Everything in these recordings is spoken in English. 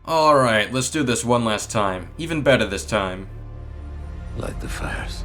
Alright, let's do this one last time. Even better this time. Light the fires.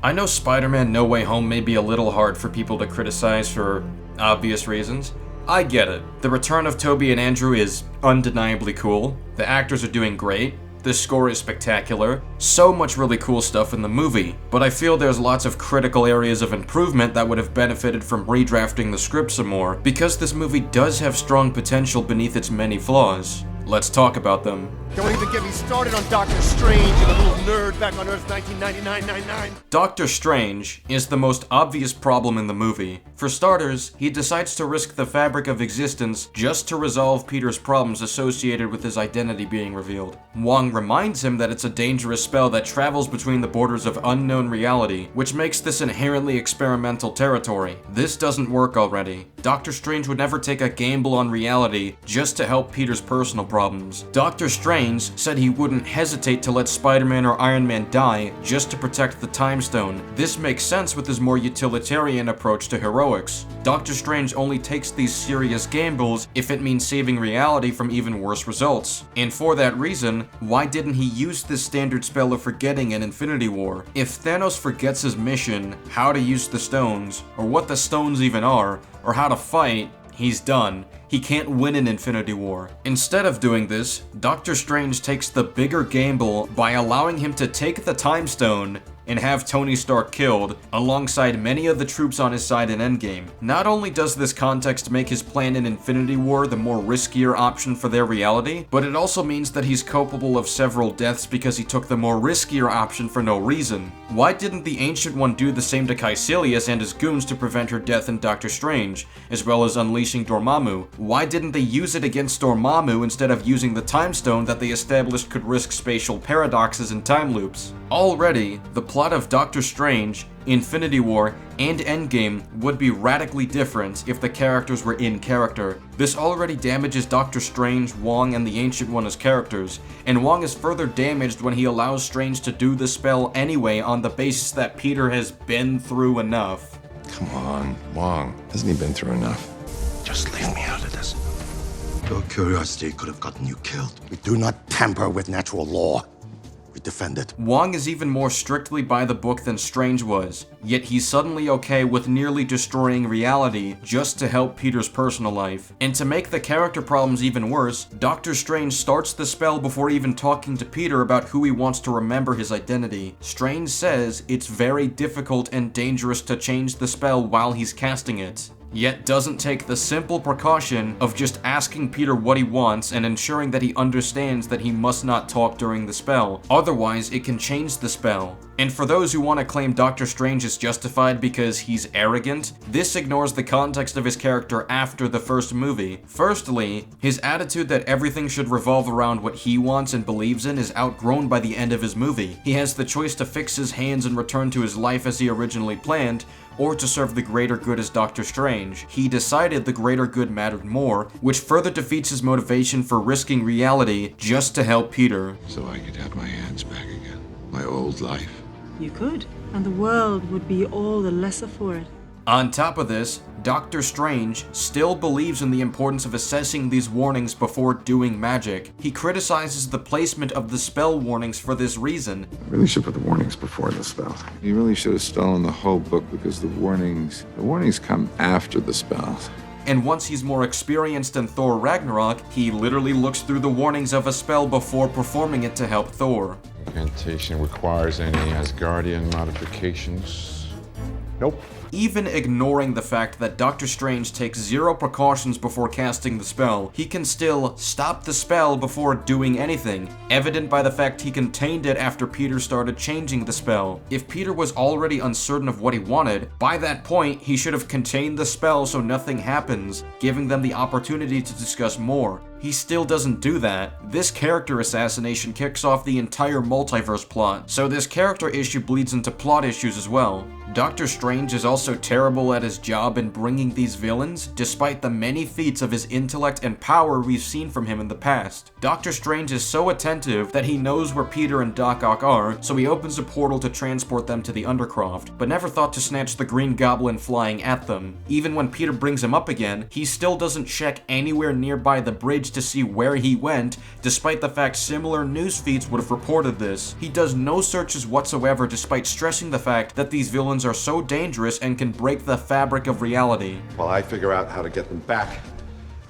I know Spider-Man No Way Home may be a little hard for people to criticize for obvious reasons. I get it. The return of Tobey and Andrew is undeniably cool. The actors are doing great. The score is spectacular. So much really cool stuff in the movie. But I feel there's lots of critical areas of improvement that would have benefited from redrafting the script some more, because this movie does have strong potential beneath its many flaws. Let's talk about them. Don't even get me started on Doctor Strange and the little nerd back on Earth 1999. Doctor Strange is the most obvious problem in the movie. For starters, he decides to risk the fabric of existence just to resolve Peter's problems associated with his identity being revealed. Wong reminds him that it's a dangerous spell that travels between the borders of unknown reality, which makes this inherently experimental territory. This doesn't work already. Doctor Strange would never take a gamble on reality just to help Peter's personal problems. Doctor Strange said he wouldn't hesitate to let Spider-Man or Iron Man die just to protect the Time Stone. This makes sense with his more utilitarian approach to heroics. Doctor Strange only takes these serious gambles if it means saving reality from even worse results. And for that reason, why didn't he use this standard spell of forgetting in Infinity War? If Thanos forgets his mission, how to use the stones, or what the stones even are, or how to fight, he's done. He can't win in Infinity War. Instead of doing this, Doctor Strange takes the bigger gamble by allowing him to take the Time Stone and have Tony Stark killed, alongside many of the troops on his side in Endgame. Not only does this context make his plan in Infinity War the more riskier option for their reality, but it also means that he's culpable of several deaths because he took the more riskier option for no reason. Why didn't the Ancient One do the same to Caecilius and his goons to prevent her death in Doctor Strange, as well as unleashing Dormammu? Why didn't they use it against Dormammu instead of using the Time Stone that they established could risk spatial paradoxes and time loops? Already, the plot of Doctor Strange, Infinity War, and Endgame would be radically different if the characters were in character. This already damages Doctor Strange, Wong, and the Ancient One as characters, and Wong is further damaged when he allows Strange to do the spell anyway on the basis that Peter has been through enough. Come on, Wong. Hasn't he been through enough? Just leave me out of this. Your curiosity could have gotten you killed. We do not tamper with natural law. We defend it. Wong is even more strictly by the book than Strange was, yet he's suddenly okay with nearly destroying reality just to help Peter's personal life. And to make the character problems even worse, Doctor Strange starts the spell before even talking to Peter about who he wants to remember his identity. Strange says it's very difficult and dangerous to change the spell while he's casting it, yet doesn't take the simple precaution of just asking Peter what he wants and ensuring that he understands that he must not talk during the spell, otherwise it can change the spell. And for those who want to claim Doctor Strange is justified because he's arrogant, this ignores the context of his character after the first movie. Firstly, his attitude that everything should revolve around what he wants and believes in is outgrown by the end of his movie. He has the choice to fix his hands and return to his life as he originally planned, or to serve the greater good as Doctor Strange. He decided the greater good mattered more, which further defeats his motivation for risking reality just to help Peter. So I could have my hands back again. My old life. You could, and the world would be all the lesser for it. On top of this, Doctor Strange still believes in the importance of assessing these warnings before doing magic. He criticizes the placement of the spell warnings for this reason. I really should put the warnings before the spell. You really should have stolen the whole book because the warnings come after the spells. And once he's more experienced in Thor Ragnarok, he literally looks through the warnings of a spell before performing it to help Thor. Incantation requires any Asgardian modifications? Nope. Even ignoring the fact that Doctor Strange takes zero precautions before casting the spell, he can still stop the spell before doing anything, evident by the fact he contained it after Peter started changing the spell. If Peter was already uncertain of what he wanted, by that point he should have contained the spell so nothing happens, giving them the opportunity to discuss more. He still doesn't do that. This character assassination kicks off the entire multiverse plot, so this character issue bleeds into plot issues as well. Doctor Strange is also terrible at his job in bringing these villains, despite the many feats of his intellect and power we've seen from him in the past. Doctor Strange is so attentive that he knows where Peter and Doc Ock are, so he opens a portal to transport them to the Undercroft, but never thought to snatch the Green Goblin flying at them. Even when Peter brings him up again, he still doesn't check anywhere nearby the bridge to see where he went, despite the fact similar news feeds would have reported this. He does no searches whatsoever, despite stressing the fact that these villains are so dangerous and can break the fabric of reality. While I figure out how to get them back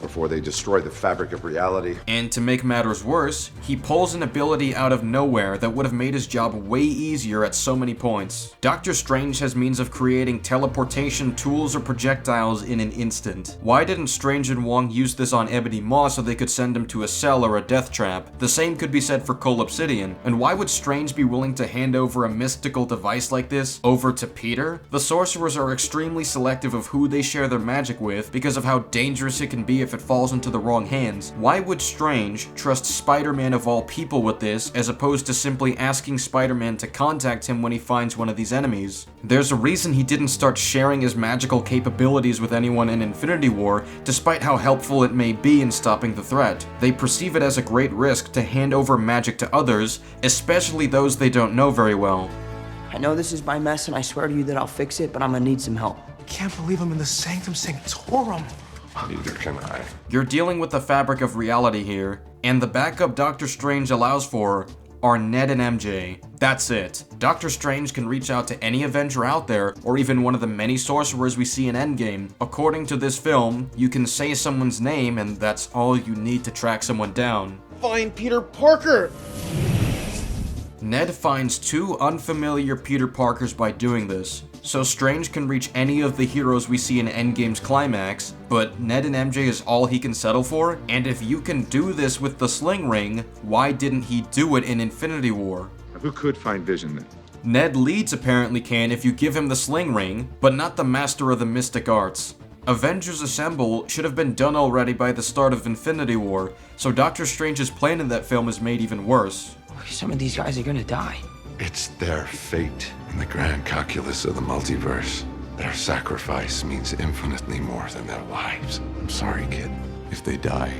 before they destroy the fabric of reality. And to make matters worse, he pulls an ability out of nowhere that would have made his job way easier at so many points. Doctor Strange has means of creating teleportation tools or projectiles in an instant. Why didn't Strange and Wong use this on Ebony Maw so they could send him to a cell or a death trap? The same could be said for Cole Obsidian. And why would Strange be willing to hand over a mystical device like this over to Peter? The sorcerers are extremely selective of who they share their magic with because of how dangerous it can be if it falls into the wrong hands. Why would Strange trust Spider-Man of all people with this, as opposed to simply asking Spider-Man to contact him when he finds one of these enemies? There's a reason he didn't start sharing his magical capabilities with anyone in Infinity War, despite how helpful it may be in stopping the threat. They perceive it as a great risk to hand over magic to others, especially those they don't know very well. I know this is my mess, and I swear to you that I'll fix it, but I'm gonna need some help. Can't believe I'm in the Sanctum Sanctorum. Neither can I. You're dealing with the fabric of reality here, and the backup Doctor Strange allows for are Ned and MJ. That's it. Doctor Strange can reach out to any Avenger out there, or even one of the many sorcerers we see in Endgame. According to this film, you can say someone's name and that's all you need to track someone down. Find Peter Parker! Ned finds two unfamiliar Peter Parkers by doing this, so Strange can reach any of the heroes we see in Endgame's climax, but Ned and MJ is all he can settle for, and if you can do this with the sling ring, why didn't he do it in Infinity War? Who could find Vision then? Ned Leeds apparently can if you give him the sling ring, but not the Master of the Mystic Arts. Avengers Assemble should have been done already by the start of Infinity War, so Doctor Strange's plan in that film is made even worse. Some of these guys are gonna die. It's their fate in the grand calculus of the multiverse. Their sacrifice means infinitely more than their lives. I'm sorry, kid. If they die,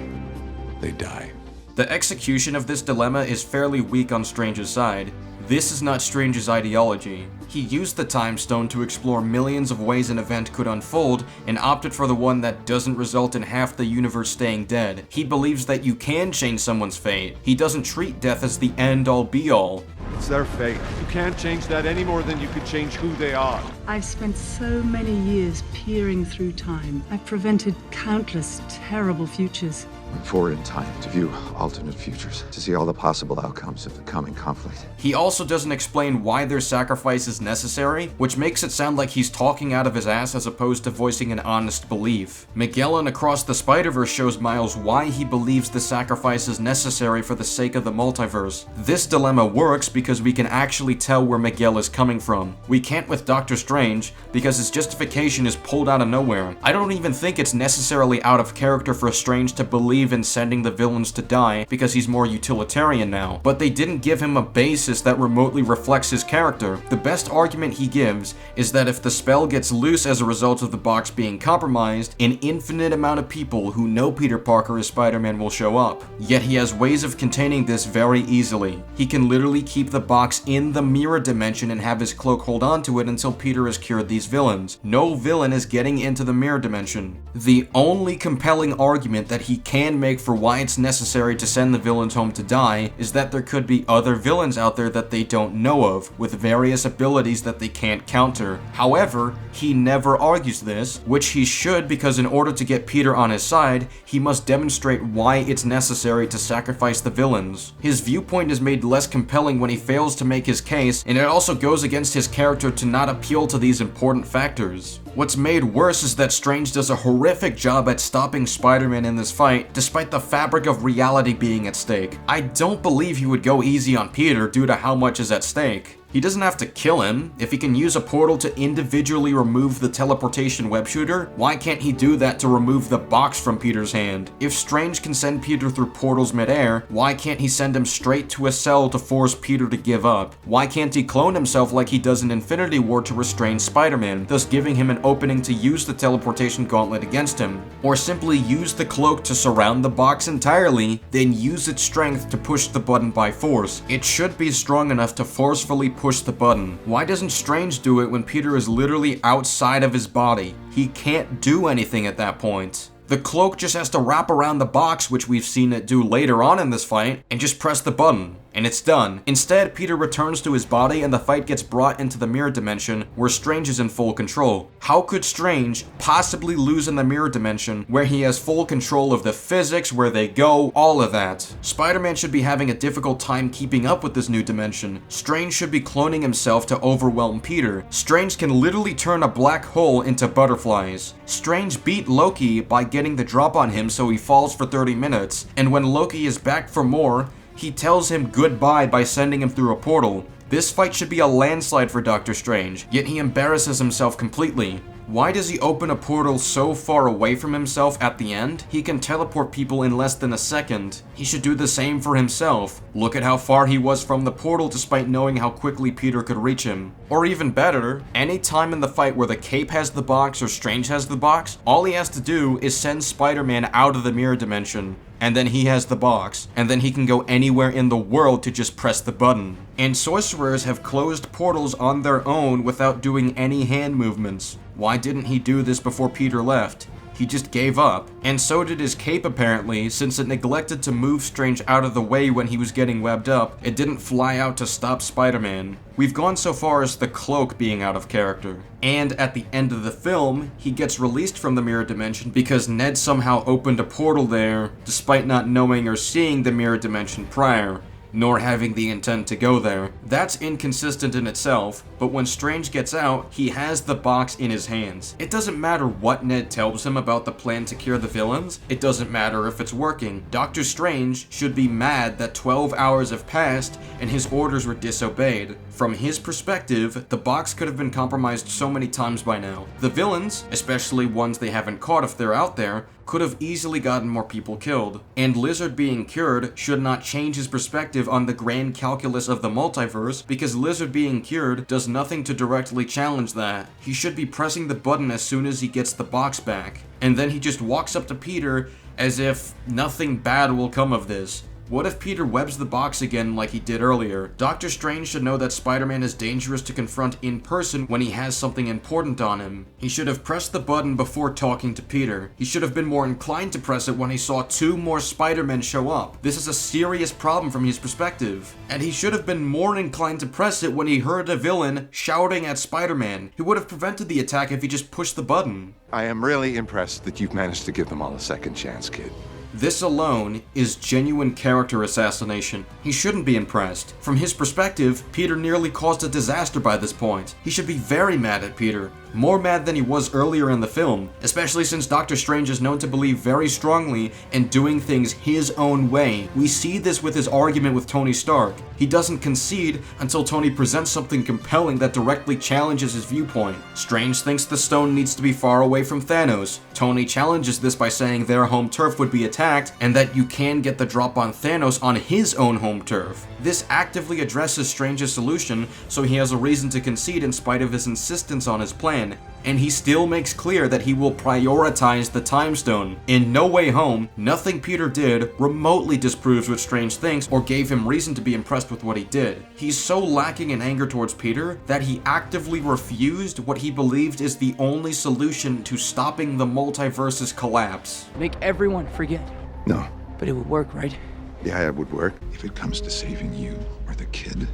they die. The execution of this dilemma is fairly weak on Strange's side. This is not Strange's ideology. He used the Time Stone to explore millions of ways an event could unfold and opted for the one that doesn't result in half the universe staying dead. He believes that you can change someone's fate. He doesn't treat death as the end-all be-all. It's their fate. You can't change that any more than you could change who they are. I've spent so many years peering through time. I've prevented countless terrible futures. Look forward in time to view alternate futures, to see all the possible outcomes of the coming conflict. He also doesn't explain why their sacrifice is necessary, which makes it sound like he's talking out of his ass as opposed to voicing an honest belief. Miguel in Across the Spider-Verse shows Miles why he believes the sacrifice is necessary for the sake of the multiverse. This dilemma works because we can actually tell where Miguel is coming from. We can't with Doctor Strange, because his justification is pulled out of nowhere. I don't even think it's necessarily out of character for Strange to believe in sending the villains to die because he's more utilitarian now, but they didn't give him a basis that remotely reflects his character. The best argument he gives is that if the spell gets loose as a result of the box being compromised, an infinite amount of people who know Peter Parker as Spider-Man will show up. Yet he has ways of containing this very easily. He can literally keep the box in the mirror dimension and have his cloak hold on to it until Peter has cured these villains. No villain is getting into the mirror dimension. The only compelling argument that he can make for why it's necessary to send the villains home to die is that there could be other villains out there that they don't know of, with various abilities that they can't counter. However, he never argues this, which he should, because in order to get Peter on his side, he must demonstrate why it's necessary to sacrifice the villains. His viewpoint is made less compelling when he fails to make his case, and it also goes against his character to not appeal to these important factors. What's made worse is that Strange does a horrific job at stopping Spider-Man in this fight, despite the fabric of reality being at stake. I don't believe he would go easy on Peter due to how much is at stake. He doesn't have to kill him. If he can use a portal to individually remove the teleportation web shooter, why can't he do that to remove the box from Peter's hand? If Strange can send Peter through portals midair, why can't he send him straight to a cell to force Peter to give up? Why can't he clone himself like he does in Infinity War to restrain Spider-Man, thus giving him an opening to use the teleportation gauntlet against him? Or simply use the cloak to surround the box entirely, then use its strength to push the button by force. It should be strong enough to forcefully push the button. Why doesn't Strange do it when Peter is literally outside of his body? He can't do anything at that point. The cloak just has to wrap around the box, which we've seen it do later on in this fight, and just press the button, and it's done. Instead, Peter returns to his body and the fight gets brought into the mirror dimension where Strange is in full control. How could Strange possibly lose in the mirror dimension where he has full control of the physics, where they go, all of that? Spider-Man should be having a difficult time keeping up with this new dimension. Strange should be cloning himself to overwhelm Peter. Strange can literally turn a black hole into butterflies. Strange beat Loki by getting the drop on him so he falls for 30 minutes, and when Loki is back for more, he tells him goodbye by sending him through a portal. This fight should be a landslide for Doctor Strange, yet he embarrasses himself completely. Why does he open a portal so far away from himself at the end? He can teleport people in less than a second. He should do the same for himself. Look at how far he was from the portal despite knowing how quickly Peter could reach him. Or even better, any time in the fight where the Cape has the box or Strange has the box, all he has to do is send Spider-Man out of the mirror dimension. And then he has the box, and then he can go anywhere in the world to just press the button. And sorcerers have closed portals on their own without doing any hand movements. Why didn't he do this before Peter left? He just gave up. And so did his cape apparently, since it neglected to move Strange out of the way when he was getting webbed up. It didn't fly out to stop Spider-Man. We've gone so far as the cloak being out of character. And at the end of the film, he gets released from the mirror dimension because Ned somehow opened a portal there, despite not knowing or seeing the mirror dimension prior, nor having the intent to go there. That's inconsistent in itself, but when Strange gets out, he has the box in his hands. It doesn't matter what Ned tells him about the plan to cure the villains, it doesn't matter if it's working. Doctor Strange should be mad that 12 hours have passed and his orders were disobeyed. From his perspective, the box could have been compromised so many times by now. The villains, especially ones they haven't caught if they're out there, could have easily gotten more people killed. And Lizard being cured should not change his perspective on the grand calculus of the multiverse, because Lizard being cured does nothing to directly challenge that. He should be pressing the button as soon as he gets the box back. And then he just walks up to Peter as if nothing bad will come of this. What if Peter webs the box again like he did earlier? Doctor Strange should know that Spider-Man is dangerous to confront in person when he has something important on him. He should have pressed the button before talking to Peter. He should have been more inclined to press it when he saw 2 more Spider-Men show up. This is a serious problem from his perspective. And he should have been more inclined to press it when he heard a villain shouting at Spider-Man. He would have prevented the attack if he just pushed the button. I am really impressed that you've managed to give them all a second chance, kid. This alone is genuine character assassination. He shouldn't be impressed. From his perspective, Peter nearly caused a disaster by this point. He should be very mad at Peter. More mad than he was earlier in the film, especially since Doctor Strange is known to believe very strongly in doing things his own way. We see this with his argument with Tony Stark. He doesn't concede until Tony presents something compelling that directly challenges his viewpoint. Strange thinks the stone needs to be far away from Thanos. Tony challenges this by saying their home turf would be attacked and that you can get the drop on Thanos on his own home turf. This actively addresses Strange's solution, so he has a reason to concede in spite of his insistence on his plan. And he still makes clear that he will prioritize the Time Stone. In No Way Home, nothing Peter did remotely disproves what Strange thinks or gave him reason to be impressed with what he did. He's so lacking in anger towards Peter that he actively refused what he believed is the only solution to stopping the multiverse's collapse. Make everyone forget. No. But it would work, right? Yeah, it would work. If it comes to saving you, or the kid,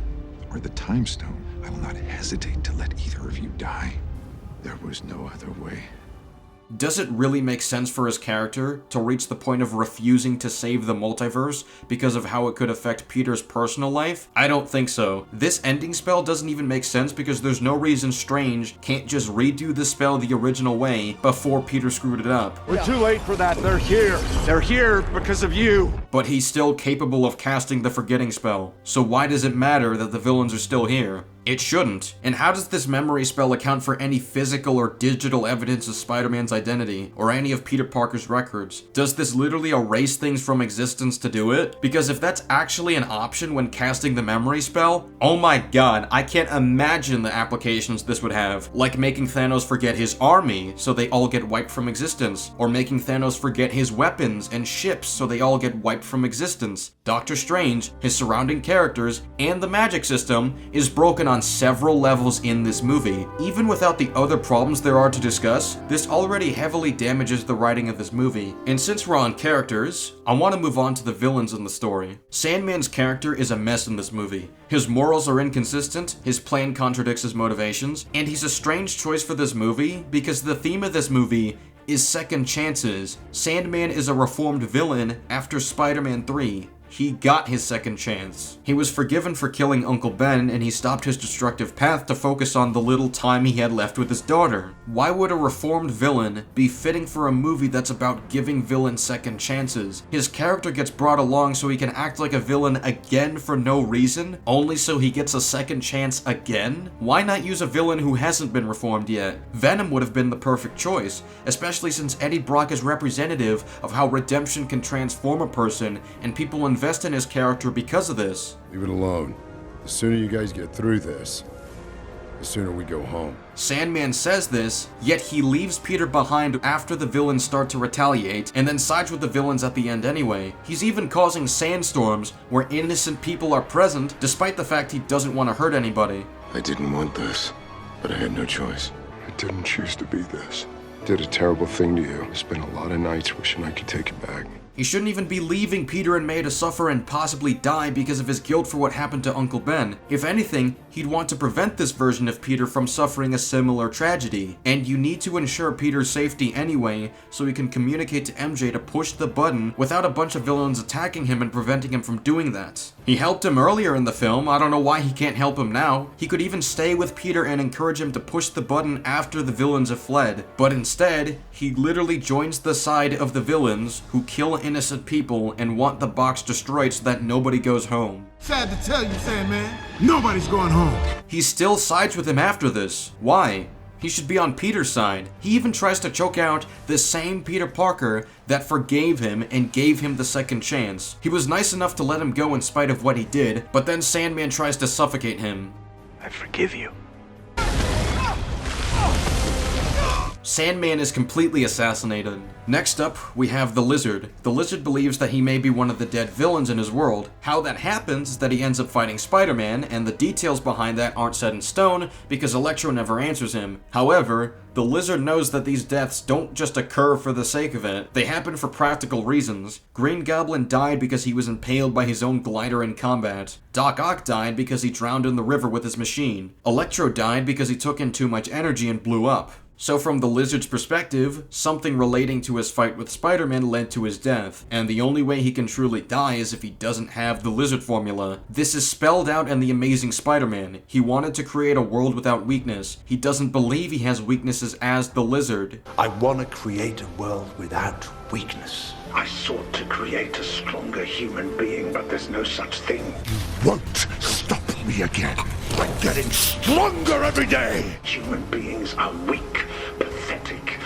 or the Time Stone, I will not hesitate to let either of you die. There was no other way. Does it really make sense for his character to reach the point of refusing to save the multiverse because of how it could affect Peter's personal life? I don't think so. This ending spell doesn't even make sense because there's no reason Strange can't just redo the spell the original way before Peter screwed it up. We're too late for that. They're here. They're here because of you. But he's still capable of casting the forgetting spell. So why does it matter that the villains are still here? It shouldn't. And how does this memory spell account for any physical or digital evidence of Spider-Man's identity, or any of Peter Parker's records? Does this literally erase things from existence to do it? Because if that's actually an option when casting the memory spell, oh my god, I can't imagine the applications this would have. Like making Thanos forget his army so they all get wiped from existence, or making Thanos forget his weapons and ships so they all get wiped from existence. Doctor Strange, his surrounding characters, and the magic system is broken on several levels in this movie. Even without the other problems there are to discuss, this already heavily damages the writing of this movie. And since we're on characters, I want to move on to the villains in the story. Sandman's character is a mess in this movie. His morals are inconsistent, his plan contradicts his motivations, and he's a strange choice for this movie because the theme of this movie is second chances. Sandman is a reformed villain after Spider-Man 3. He got his second chance. He was forgiven for killing Uncle Ben, and he stopped his destructive path to focus on the little time he had left with his daughter. Why would a reformed villain be fitting for a movie that's about giving villains second chances? His character gets brought along so he can act like a villain again for no reason, only so he gets a second chance again? Why not use a villain who hasn't been reformed yet? Venom would have been the perfect choice, especially since Eddie Brock is representative of how redemption can transform a person, and people invest in his character because of this. Leave it alone. The sooner you guys get through this, the sooner we go home. Sandman says this, yet he leaves Peter behind after the villains start to retaliate, and then sides with the villains at the end anyway. He's even causing sandstorms where innocent people are present, despite the fact he doesn't want to hurt anybody. I didn't want this, but I had no choice. I didn't choose to be this. Did a terrible thing to you. Spent a lot of nights wishing I could take it back. He shouldn't even be leaving Peter and May to suffer and possibly die because of his guilt for what happened to Uncle Ben. If anything, he'd want to prevent this version of Peter from suffering a similar tragedy. And you need to ensure Peter's safety anyway, so he can communicate to MJ to push the button without a bunch of villains attacking him and preventing him from doing that. He helped him earlier in the film, I don't know why he can't help him now. He could even stay with Peter and encourage him to push the button after the villains have fled. But instead, he literally joins the side of the villains who kill innocent people and want the box destroyed so that nobody goes home. Sad to tell you, Sandman, nobody's going home. He still sides with him after this. Why? He should be on Peter's side. He even tries to choke out the same Peter Parker that forgave him and gave him the second chance. He was nice enough to let him go in spite of what he did, but then Sandman tries to suffocate him. I forgive you. Sandman is completely assassinated. Next up, we have the Lizard. The Lizard believes that he may be one of the dead villains in his world. How that happens is that he ends up fighting Spider-Man, and the details behind that aren't set in stone because Electro never answers him. However, the Lizard knows that these deaths don't just occur for the sake of it. They happen for practical reasons. Green Goblin died because he was impaled by his own glider in combat. Doc Ock died because he drowned in the river with his machine. Electro died because he took in too much energy and blew up. So from the Lizard's perspective, something relating to his fight with Spider-Man led to his death, and the only way he can truly die is if he doesn't have the Lizard formula. This is spelled out in The Amazing Spider-Man. He wanted to create a world without weakness. He doesn't believe he has weaknesses as the Lizard. I want to create a world without weakness. I sought to create a stronger human being, but there's no such thing. You won't stop me again. I'm getting stronger every day. Human beings are weak, pathetic,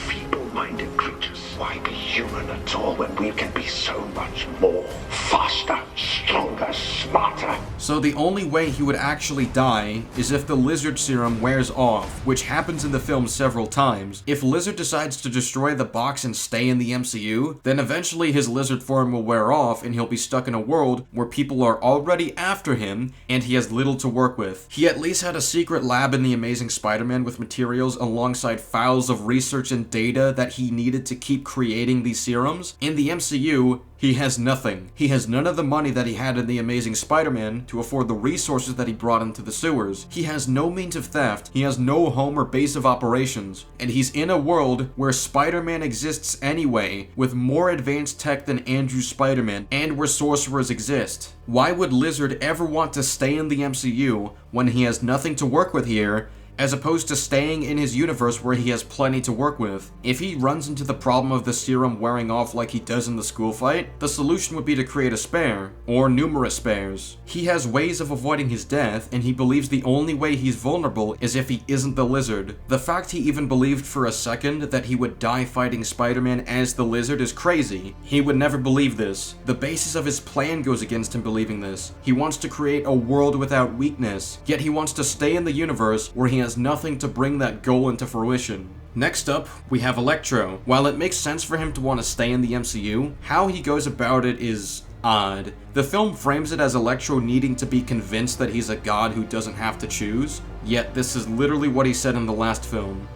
feeble-minded creatures. Why be human at all when we can be so much more? Faster, stronger, smarter. So the only way he would actually die is if the Lizard serum wears off, which happens in the film several times. If Lizard decides to destroy the box and stay in the MCU, then eventually his Lizard form will wear off and he'll be stuck in a world where people are already after him and he has little to work with. He at least had a secret lab in The Amazing Spider-Man with materials alongside files of research and data that he needed to keep creating these serums. In the MCU, he has nothing. He has none of the money that he had in The Amazing Spider-Man to afford the resources that he brought into the sewers. He has no means of theft. He has no home or base of operations. And he's in a world where Spider-Man exists anyway, with more advanced tech than Andrew Spider-Man, and where sorcerers exist. Why would Lizard ever want to stay in the MCU when he has nothing to work with here, as opposed to staying in his universe where he has plenty to work with. If he runs into the problem of the serum wearing off like he does in the school fight, the solution would be to create a spare, or numerous spares. He has ways of avoiding his death, and he believes the only way he's vulnerable is if he isn't the Lizard. The fact he even believed for a second that he would die fighting Spider-Man as the Lizard is crazy. He would never believe this. The basis of his plan goes against him believing this. He wants to create a world without weakness, yet he wants to stay in the universe where he has nothing to bring that goal into fruition. Next up, we have Electro. While it makes sense for him to want to stay in the MCU, how he goes about it is odd. The film frames it as Electro needing to be convinced that he's a god who doesn't have to choose, yet this is literally what he said in the last film.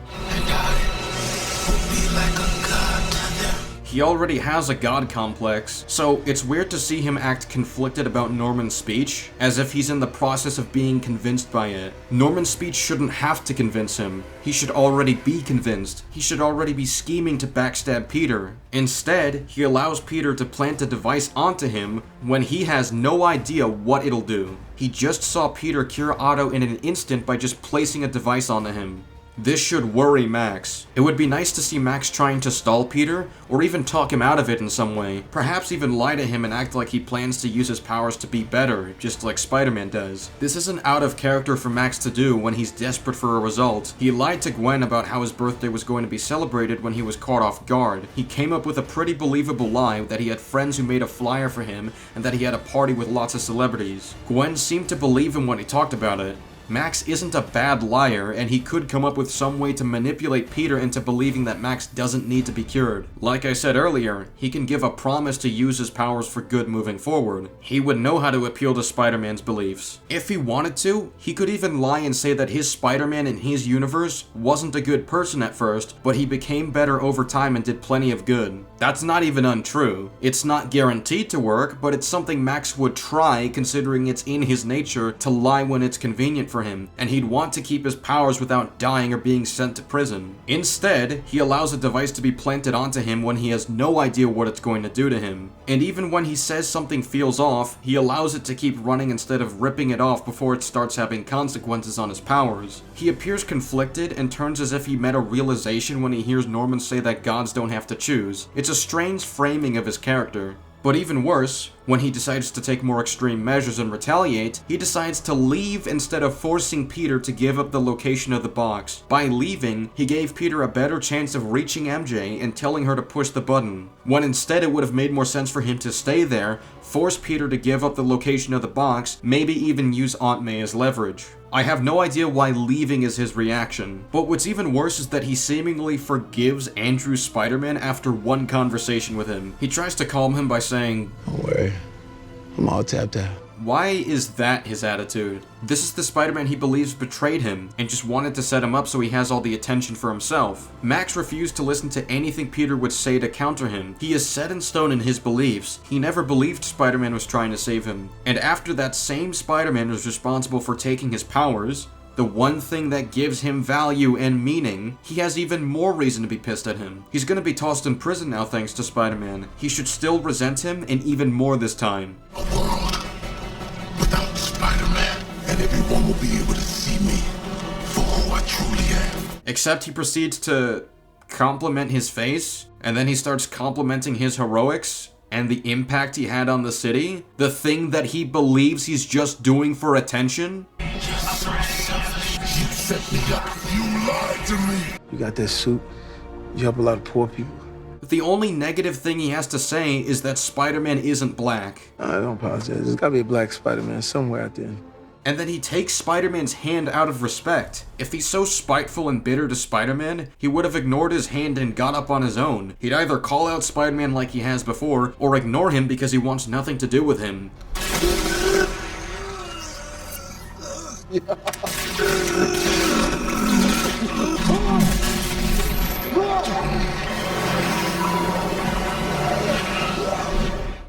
He already has a god complex, so it's weird to see him act conflicted about Norman's speech, as if he's in the process of being convinced by it. Norman's speech shouldn't have to convince him. He should already be convinced. He should already be scheming to backstab Peter. Instead, he allows Peter to plant a device onto him when he has no idea what it'll do. He just saw Peter cure Otto in an instant by just placing a device onto him. This should worry Max. It would be nice to see Max trying to stall Peter, or even talk him out of it in some way. Perhaps even lie to him and act like he plans to use his powers to be better, just like Spider-Man does. This isn't out of character for Max to do when he's desperate for a result. He lied to Gwen about how his birthday was going to be celebrated when he was caught off guard. He came up with a pretty believable lie that he had friends who made a flyer for him and that he had a party with lots of celebrities. Gwen seemed to believe him when he talked about it. Max isn't a bad liar, and he could come up with some way to manipulate Peter into believing that Max doesn't need to be cured. Like I said earlier, he can give a promise to use his powers for good moving forward. He would know how to appeal to Spider-Man's beliefs. If he wanted to, he could even lie and say that his Spider-Man in his universe wasn't a good person at first, but he became better over time and did plenty of good. That's not even untrue. It's not guaranteed to work, but it's something Max would try considering it's in his nature to lie when it's convenient for him, and he'd want to keep his powers without dying or being sent to prison. Instead, he allows a device to be planted onto him when he has no idea what it's going to do to him. And even when he says something feels off, he allows it to keep running instead of ripping it off before it starts having consequences on his powers. He appears conflicted and turns as if he met a realization when he hears Norman say that gods don't have to choose. It's a strange framing of his character. But even worse, when he decides to take more extreme measures and retaliate, he decides to leave instead of forcing Peter to give up the location of the box. By leaving, he gave Peter a better chance of reaching MJ and telling her to push the button, when instead it would have made more sense for him to stay there, force Peter to give up the location of the box, maybe even use Aunt May as leverage. I have no idea why leaving is his reaction, but what's even worse is that he seemingly forgives Andrew's Spider-Man after one conversation with him. He tries to calm him by saying, "Don't worry, I'm all tapped out." Why is that his attitude? This is the Spider-Man he believes betrayed him and just wanted to set him up so he has all the attention for himself. Max refused to listen to anything Peter would say to counter him. He is set in stone in his beliefs. He never believed Spider-Man was trying to save him. And after that same Spider-Man was responsible for taking his powers, the one thing that gives him value and meaning, he has even more reason to be pissed at him. He's gonna be tossed in prison now thanks to Spider-Man. He should still resent him, and even more this time. A world without Spider-Man, and everyone will be able to see me for who I truly am. Except he proceeds to compliment his face, and then he starts complimenting his heroics and the impact he had on the city, the thing that he believes he's just doing for attention. You set me up. You lied to me. You got that suit. You help a lot of poor people. The only negative thing he has to say is that Spider-Man isn't black. I don't apologize. There's gotta be a black Spider-Man somewhere out there. And then he takes Spider-Man's hand out of respect. If he's so spiteful and bitter to Spider-Man, he would have ignored his hand and got up on his own. He'd either call out Spider-Man like he has before, or ignore him because he wants nothing to do with him.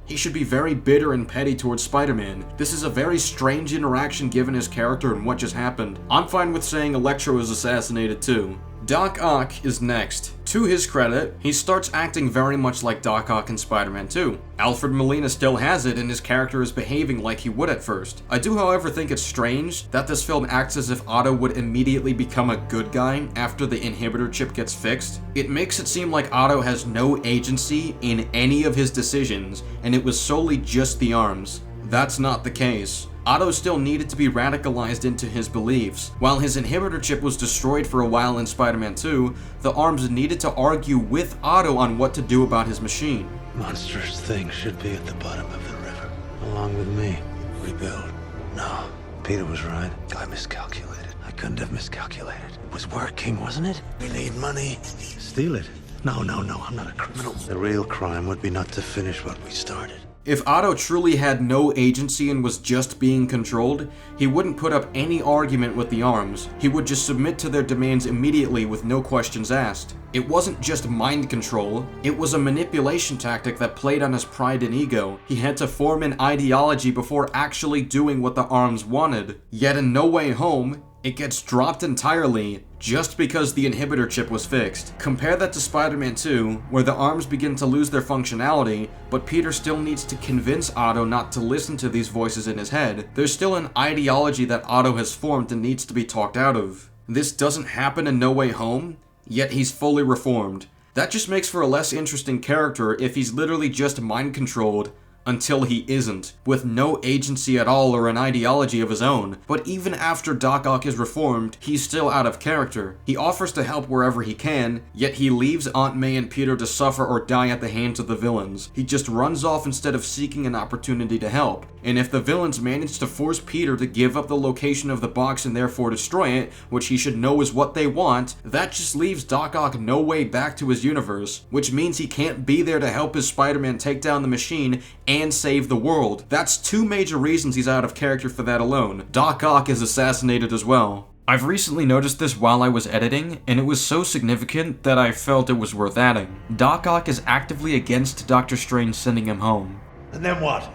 He should be very bitter and petty towards Spider-Man. This is a very strange interaction given his character and what just happened. I'm fine with saying Electro is assassinated too. Doc Ock is next. To his credit, he starts acting very much like Doc Ock in Spider-Man 2. Alfred Molina still has it, and his character is behaving like he would at first. I do, however, think it's strange that this film acts as if Otto would immediately become a good guy after the inhibitor chip gets fixed. It makes it seem like Otto has no agency in any of his decisions, and it was solely just the arms. That's not the case. Otto still needed to be radicalized into his beliefs. While his inhibitor chip was destroyed for a while in Spider-Man 2, the arms needed to argue with Otto on what to do about his machine. Monstrous things should be at the bottom of the river, along with me. Rebuild. No, Peter was right. I miscalculated. I couldn't have miscalculated. It was working, wasn't it? We need money. Steal it. No, I'm not a criminal. The real crime would be not to finish what we started. If Otto truly had no agency and was just being controlled, he wouldn't put up any argument with the arms. He would just submit to their demands immediately with no questions asked. It wasn't just mind control, it was a manipulation tactic that played on his pride and ego. He had to form an ideology before actually doing what the arms wanted. Yet in No Way Home, it gets dropped entirely just because the inhibitor chip was fixed. Compare that to Spider-Man 2, where the arms begin to lose their functionality, but Peter still needs to convince Otto not to listen to these voices in his head. There's still an ideology that Otto has formed and needs to be talked out of. This doesn't happen in No Way Home, yet he's fully reformed. That just makes for a less interesting character if he's literally just mind-controlled until he isn't, with no agency at all or an ideology of his own. But even after Doc Ock is reformed, he's still out of character. He offers to help wherever he can, yet he leaves Aunt May and Peter to suffer or die at the hands of the villains. He just runs off instead of seeking an opportunity to help. And if the villains manage to force Peter to give up the location of the box and therefore destroy it, which he should know is what they want, that just leaves Doc Ock no way back to his universe, which means he can't be there to help his Spider-Man take down the machine and save the world. That's two major reasons he's out of character for that alone. Doc Ock is assassinated as well. I've recently noticed this while I was editing, and it was so significant that I felt it was worth adding. Doc Ock is actively against Doctor Strange sending him home. And then what?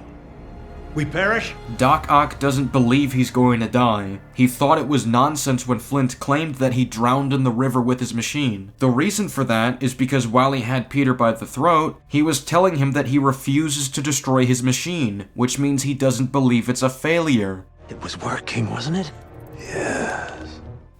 We perish? Doc Ock doesn't believe he's going to die. He thought it was nonsense when Flint claimed that he drowned in the river with his machine. The reason for that is because while he had Peter by the throat, he was telling him that he refuses to destroy his machine, which means he doesn't believe it's a failure. It was working, wasn't it? Yes.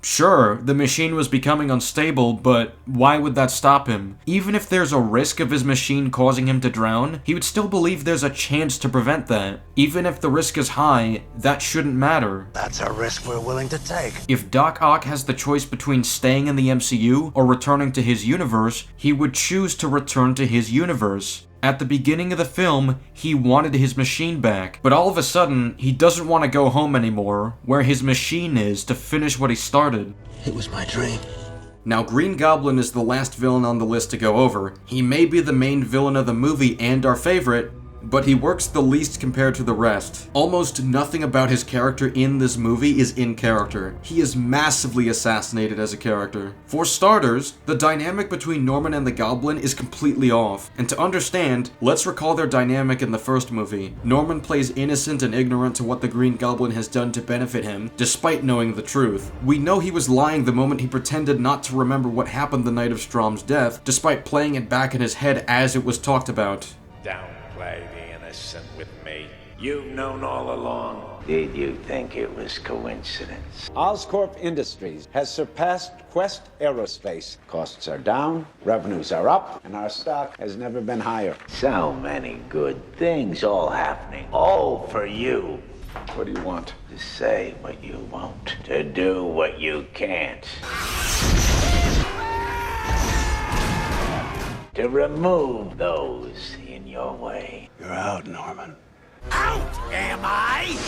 Sure, the machine was becoming unstable, but why would that stop him? Even if there's a risk of his machine causing him to drown, he would still believe there's a chance to prevent that. Even if the risk is high, that shouldn't matter. That's a risk we're willing to take. If Doc Ock has the choice between staying in the MCU or returning to his universe, he would choose to return to his universe. At the beginning of the film, he wanted his machine back, but all of a sudden, he doesn't want to go home anymore, where his machine is, to finish what he started. It was my dream. Now, Green Goblin is the last villain on the list to go over. He may be the main villain of the movie and our favorite, but he works the least compared to the rest. Almost nothing about his character in this movie is in character. He is massively assassinated as a character. For starters, the dynamic between Norman and the Goblin is completely off. And to understand, let's recall their dynamic in the first movie. Norman plays innocent and ignorant to what the Green Goblin has done to benefit him, despite knowing the truth. We know he was lying the moment he pretended not to remember what happened the night of Strom's death, despite playing it back in his head as it was talked about. Downplay the innocent with me. You've known all along. Did you think it was coincidence? Oscorp Industries has surpassed Quest Aerospace. Costs are down, revenues are up, and our stock has never been higher. So many good things all happening. All for you. What do you want? To say what you won't. To do what you can't. To remove those in your way. You're out, Norman. Out, am I?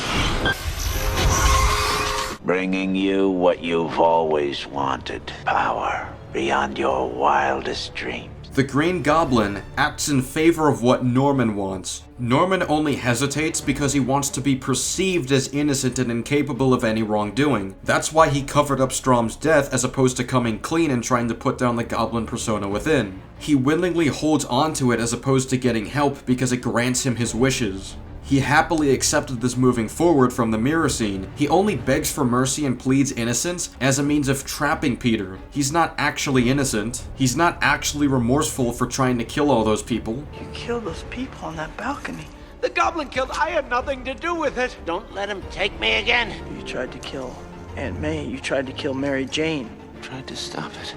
Bringing you what you've always wanted. Power beyond your wildest dreams. The Green Goblin acts in favor of what Norman wants. Norman only hesitates because he wants to be perceived as innocent and incapable of any wrongdoing. That's why he covered up Strom's death as opposed to coming clean and trying to put down the Goblin persona within. He willingly holds on to it as opposed to getting help because it grants him his wishes. He happily accepted this moving forward from the mirror scene. He only begs for mercy and pleads innocence as a means of trapping Peter. He's not actually innocent. He's not actually remorseful for trying to kill all those people. You killed those people on that balcony. The Goblin killed. I had nothing to do with it. Don't let him take me again. You tried to kill Aunt May. You tried to kill Mary Jane. Tried to stop it.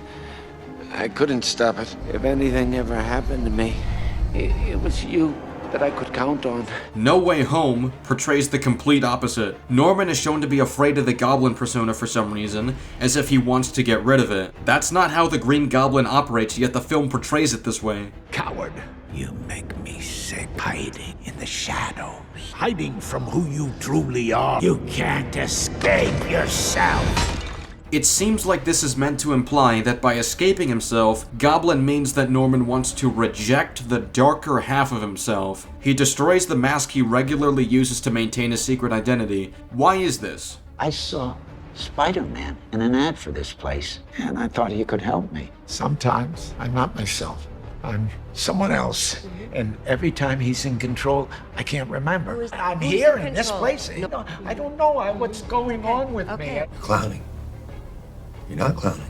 I couldn't stop it. If anything ever happened to me, it was you that I could count on. No Way Home portrays the complete opposite. Norman is shown to be afraid of the Goblin persona for some reason, as if he wants to get rid of it. That's not how the Green Goblin operates, yet the film portrays it this way. Coward, you make me sick. Hiding in the shadows. Hiding from who you truly are. You can't escape yourself. It seems like this is meant to imply that by escaping himself, Goblin means that Norman wants to reject the darker half of himself. He destroys the mask he regularly uses to maintain his secret identity. Why is this? I saw Spider-Man in an ad for this place, and I thought he could help me. Sometimes I'm not myself. I'm someone else. And every time he's in control, I can't remember. I'm here in this place. I don't know what's going on with me. You're clowning. You're not clowning.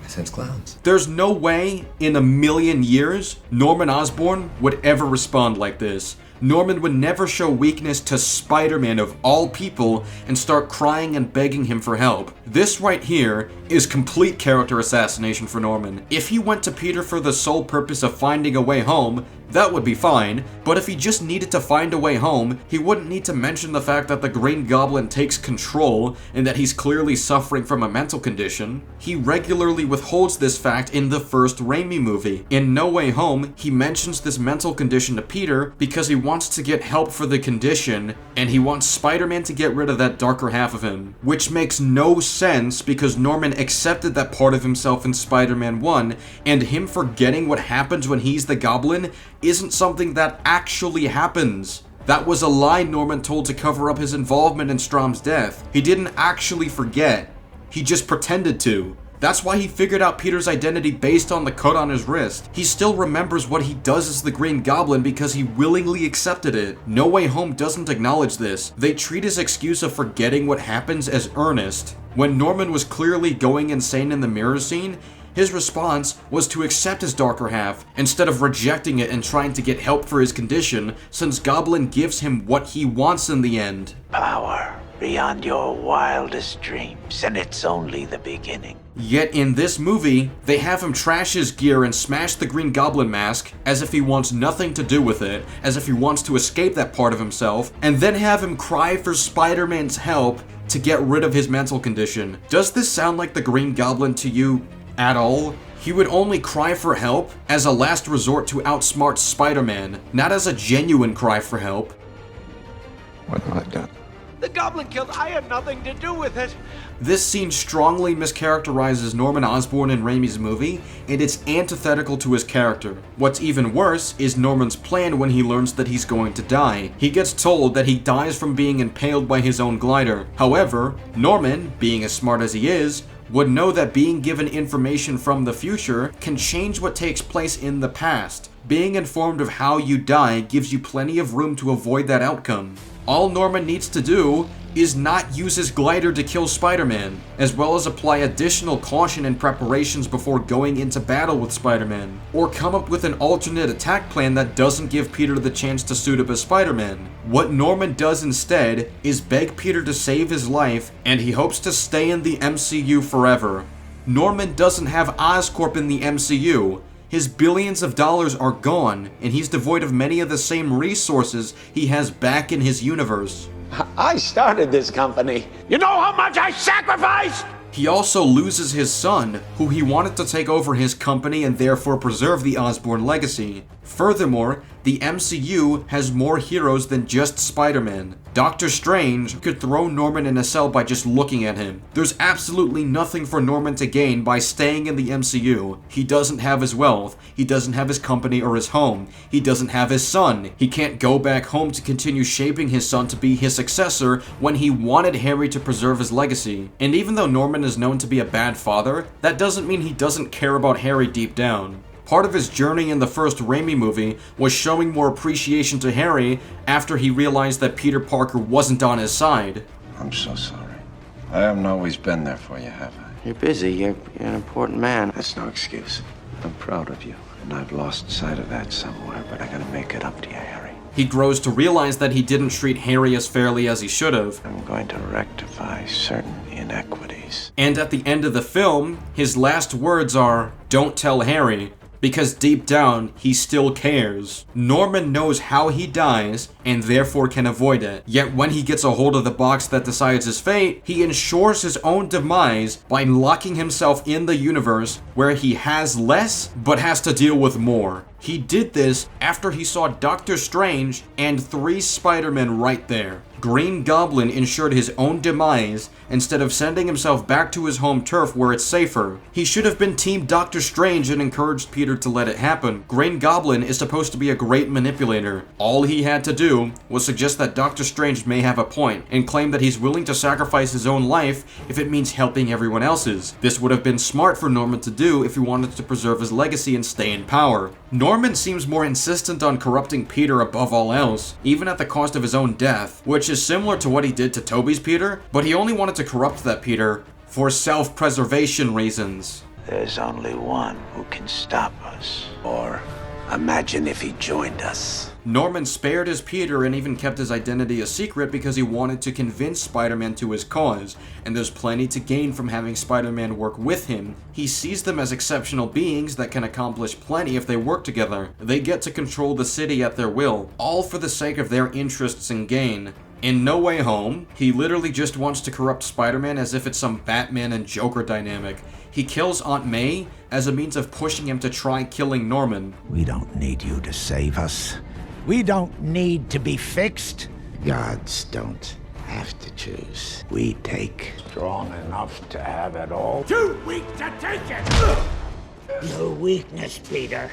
I sense clowns. There's no way in a million years Norman Osborn would ever respond like this. Norman would never show weakness to Spider-Man of all people and start crying and begging him for help. This right here is complete character assassination for Norman. If he went to Peter for the sole purpose of finding a way home, that would be fine, but if he just needed to find a way home, he wouldn't need to mention the fact that the Green Goblin takes control and that he's clearly suffering from a mental condition. He regularly withholds this fact in the first Raimi movie. In No Way Home, he mentions this mental condition to Peter because he wants to get help for the condition, and he wants Spider-Man to get rid of that darker half of him. Which makes no sense because Norman accepted that part of himself in Spider-Man 1, and him forgetting what happens when he's the Goblin isn't something that actually happens. That was a lie Norman told to cover up his involvement in Strom's death. He didn't actually forget. He just pretended to. That's why he figured out Peter's identity based on the cut on his wrist. He still remembers what he does as the Green Goblin because he willingly accepted it. No Way Home doesn't acknowledge this. They treat his excuse of forgetting what happens as earnest. When Norman was clearly going insane in the mirror scene, his response was to accept his darker half, instead of rejecting it and trying to get help for his condition, since Goblin gives him what he wants in the end. Power beyond your wildest dreams, and it's only the beginning. Yet in this movie, they have him trash his gear and smash the Green Goblin mask, as if he wants nothing to do with it, as if he wants to escape that part of himself, and then have him cry for Spider-Man's help to get rid of his mental condition. Does this sound like the Green Goblin to you at all? He would only cry for help as a last resort to outsmart Spider-Man, not as a genuine cry for help. What have I done? The Goblin killed. I had nothing to do with it. This scene strongly mischaracterizes Norman Osborn in Raimi's movie, and it's antithetical to his character. What's even worse is Norman's plan when he learns that he's going to die. He gets told that he dies from being impaled by his own glider. However, Norman, being as smart as he is, would know that being given information from the future can change what takes place in the past. Being informed of how you die gives you plenty of room to avoid that outcome. All Norman needs to do is not use his glider to kill Spider-Man, as well as apply additional caution and preparations before going into battle with Spider-Man, or come up with an alternate attack plan that doesn't give Peter the chance to suit up as Spider-Man. What Norman does instead is beg Peter to save his life, and he hopes to stay in the MCU forever. Norman doesn't have Oscorp in the MCU. His billions of dollars are gone, and he's devoid of many of the same resources he has back in his universe. I started this company. You know how much I sacrificed? He also loses his son, who he wanted to take over his company and therefore preserve the Osborn legacy. Furthermore, the MCU has more heroes than just Spider-Man. Doctor Strange could throw Norman in a cell by just looking at him. There's absolutely nothing for Norman to gain by staying in the MCU. He doesn't have his wealth, he doesn't have his company or his home, he doesn't have his son, he can't go back home to continue shaping his son to be his successor when he wanted Harry to preserve his legacy. And even though Norman is known to be a bad father, that doesn't mean he doesn't care about Harry deep down. Part of his journey in the first Raimi movie was showing more appreciation to Harry after he realized that Peter Parker wasn't on his side. I'm so sorry. I haven't always been there for you, have I? You're busy. You're an important man. That's no excuse. I'm proud of you, and I've lost sight of that somewhere, but I gotta make it up to you, Harry. He grows to realize that he didn't treat Harry as fairly as he should have. I'm going to rectify certain inequities. And at the end of the film, his last words are, "Don't tell Harry," because deep down, he still cares. Norman knows how he dies, and therefore can avoid it. Yet when he gets a hold of the box that decides his fate, he ensures his own demise by locking himself in the universe where he has less, but has to deal with more. He did this after he saw Doctor Strange and 3 Spider-Men right there. Green Goblin ensured his own demise instead of sending himself back to his home turf where it's safer. He should have been Team Doctor Strange and encouraged Peter to let it happen. Green Goblin is supposed to be a great manipulator. All he had to do was suggest that Doctor Strange may have a point and claim that he's willing to sacrifice his own life if it means helping everyone else's. This would have been smart for Norman to do if he wanted to preserve his legacy and stay in power. Norman seems more insistent on corrupting Peter above all else, even at the cost of his own death, which is similar to what he did to Tobey's Peter, but he only wanted to corrupt that Peter for self-preservation reasons. There's only one who can stop us. Or imagine if he joined us. Norman spared his Peter and even kept his identity a secret because he wanted to convince Spider-Man to his cause, and there's plenty to gain from having Spider-Man work with him. He sees them as exceptional beings that can accomplish plenty if they work together. They get to control the city at their will, all for the sake of their interests and gain. In No Way Home, he literally just wants to corrupt Spider-Man as if it's some Batman and Joker dynamic. He kills Aunt May as a means of pushing him to try killing Norman. We don't need you to save us. We don't need to be fixed. Gods don't have to choose. We take strong enough to have it all. Too weak to take it! No weakness, Peter,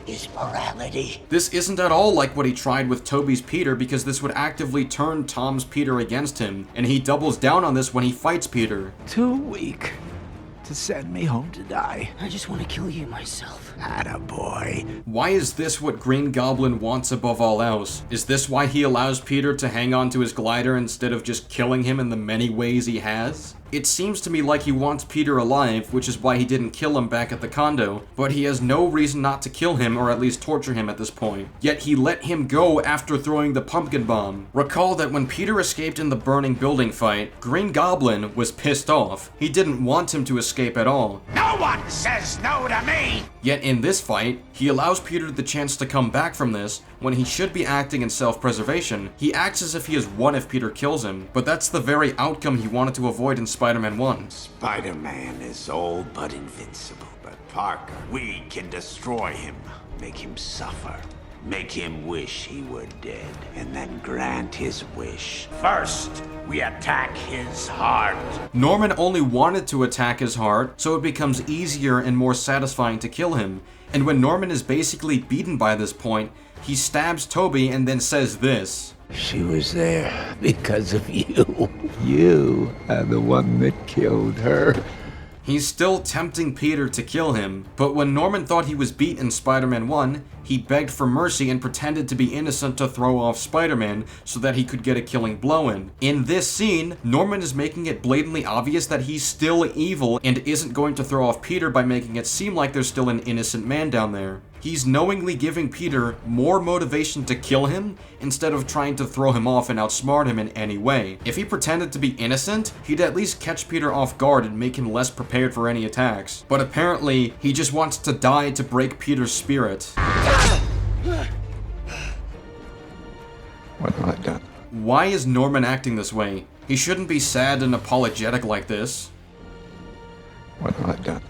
is morality. This isn't at all like what he tried with Tobey's Peter because this would actively turn Tom's Peter against him, and he doubles down on this when he fights Peter. Too weak to send me home to die. I just want to kill you myself. Attaboy. Why is this what Green Goblin wants above all else? Is this why he allows Peter to hang on to his glider instead of just killing him in the many ways he has? It seems to me like he wants Peter alive, which is why he didn't kill him back at the condo, but he has no reason not to kill him or at least torture him at this point. Yet he let him go after throwing the pumpkin bomb. Recall that when Peter escaped in the burning building fight, Green Goblin was pissed off. He didn't want him to escape at all. No one says no to me! Yet in this fight, he allows Peter the chance to come back from this when he should be acting in self-preservation. He acts as if he has won if Peter kills him, but that's the very outcome he wanted to avoid in Spider-Man 1. Spider-Man is all but invincible, but Parker, we can destroy him, make him suffer, make him wish he were dead, and then grant his wish. First, we attack his heart. Norman only wanted to attack his heart, so it becomes easier and more satisfying to kill him. And when Norman is basically beaten by this point, he stabs Tobey and then says this. She was there because of you. You are the one that killed her. He's still tempting Peter to kill him, but when Norman thought he was beat in Spider-Man 1, he begged for mercy and pretended to be innocent to throw off Spider-Man so that he could get a killing blow in. In this scene, Norman is making it blatantly obvious that he's still evil and isn't going to throw off Peter by making it seem like there's still an innocent man down there. He's knowingly giving Peter more motivation to kill him instead of trying to throw him off and outsmart him in any way. If he pretended to be innocent, he'd at least catch Peter off guard and make him less prepared for any attacks. But apparently, he just wants to die to break Peter's spirit. What have I done? Why is Norman acting this way? He shouldn't be sad and apologetic like this. What have I done?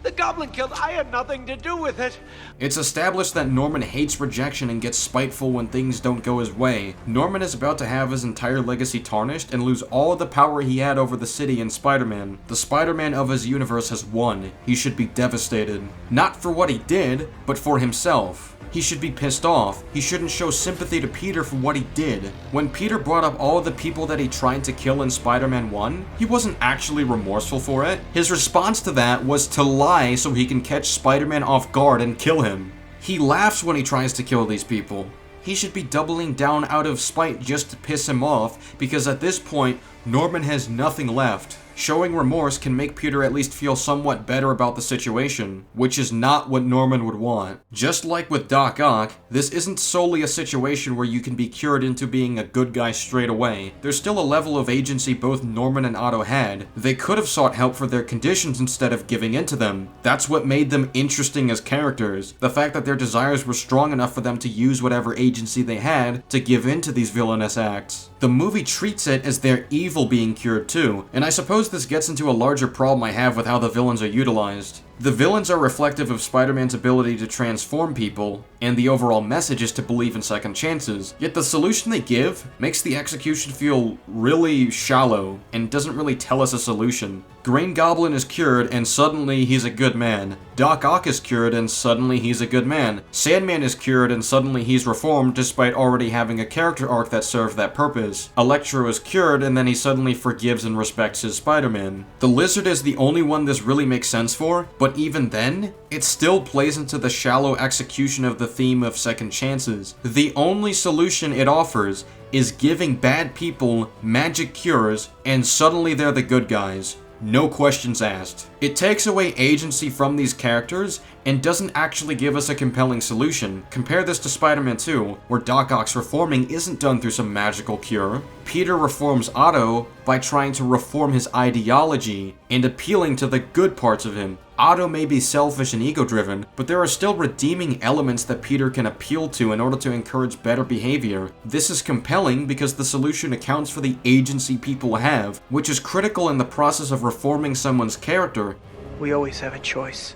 The Goblin killed. I had nothing to do with it. It's established that Norman hates rejection and gets spiteful when things don't go his way. Norman is about to have his entire legacy tarnished and lose all of the power he had over the city in Spider-Man. The Spider-Man of his universe has won. He should be devastated. Not for what he did, but for himself. He should be pissed off. He shouldn't show sympathy to Peter for what he did. When Peter brought up all the people that he tried to kill in Spider-Man 1, he wasn't actually remorseful for it. His response to that was to lie so he can catch Spider-Man off guard and kill him. He laughs when he tries to kill these people. He should be doubling down out of spite just to piss him off, because at this point, Norman has nothing left. Showing remorse can make Peter at least feel somewhat better about the situation, which is not what Norman would want. Just like with Doc Ock, this isn't solely a situation where you can be cured into being a good guy straight away. There's still a level of agency both Norman and Otto had. They could have sought help for their conditions instead of giving in to them. That's what made them interesting as characters. The fact that their desires were strong enough for them to use whatever agency they had to give in to these villainous acts. The movie treats it as their evil being cured too, and I suppose this gets into a larger problem I have with how the villains are utilized. The villains are reflective of Spider-Man's ability to transform people, and the overall message is to believe in second chances, yet the solution they give makes the execution feel really shallow, and doesn't really tell us a solution. Green Goblin is cured, and suddenly he's a good man. Doc Ock is cured, and suddenly he's a good man. Sandman is cured, and suddenly he's reformed despite already having a character arc that served that purpose. Electro is cured, and then he suddenly forgives and respects his Spider-Man. The Lizard is the only one this really makes sense for, but even then, it still plays into the shallow execution of the theme of second chances. The only solution it offers is giving bad people magic cures, and suddenly they're the good guys. No questions asked. It takes away agency from these characters and doesn't actually give us a compelling solution. Compare this to Spider-Man 2, where Doc Ock's reforming isn't done through some magical cure. Peter reforms Otto by trying to reform his ideology and appealing to the good parts of him. Otto may be selfish and ego-driven, but there are still redeeming elements that Peter can appeal to in order to encourage better behavior. This is compelling because the solution accounts for the agency people have, which is critical in the process of reforming someone's character. We always have a choice.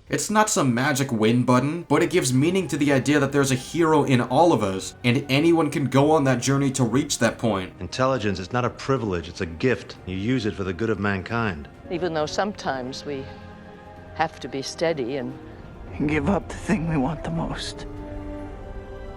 It's not some magic win button, but it gives meaning to the idea that there's a hero in all of us, and anyone can go on that journey to reach that point. Intelligence is not a privilege, it's a gift. You use it for the good of mankind. Even though sometimes we have to be steady and give up the thing we want the most,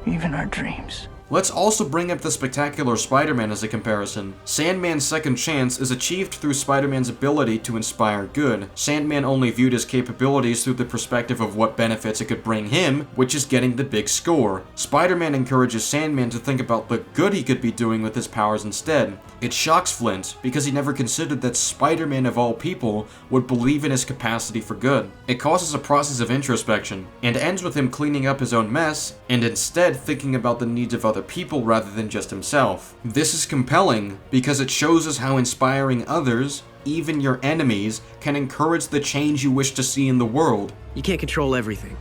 even our dreams. Let's also bring up the Spectacular Spider-Man as a comparison. Sandman's second chance is achieved through Spider-Man's ability to inspire good. Sandman only viewed his capabilities through the perspective of what benefits it could bring him, which is getting the big score. Spider-Man encourages Sandman to think about the good he could be doing with his powers instead. It shocks Flint, because he never considered that Spider-Man of all people would believe in his capacity for good. It causes a process of introspection, and ends with him cleaning up his own mess, and instead thinking about the needs of other people rather than just himself. This is compelling because it shows us how inspiring others, even your enemies, can encourage the change you wish to see in the world. You can't control everything.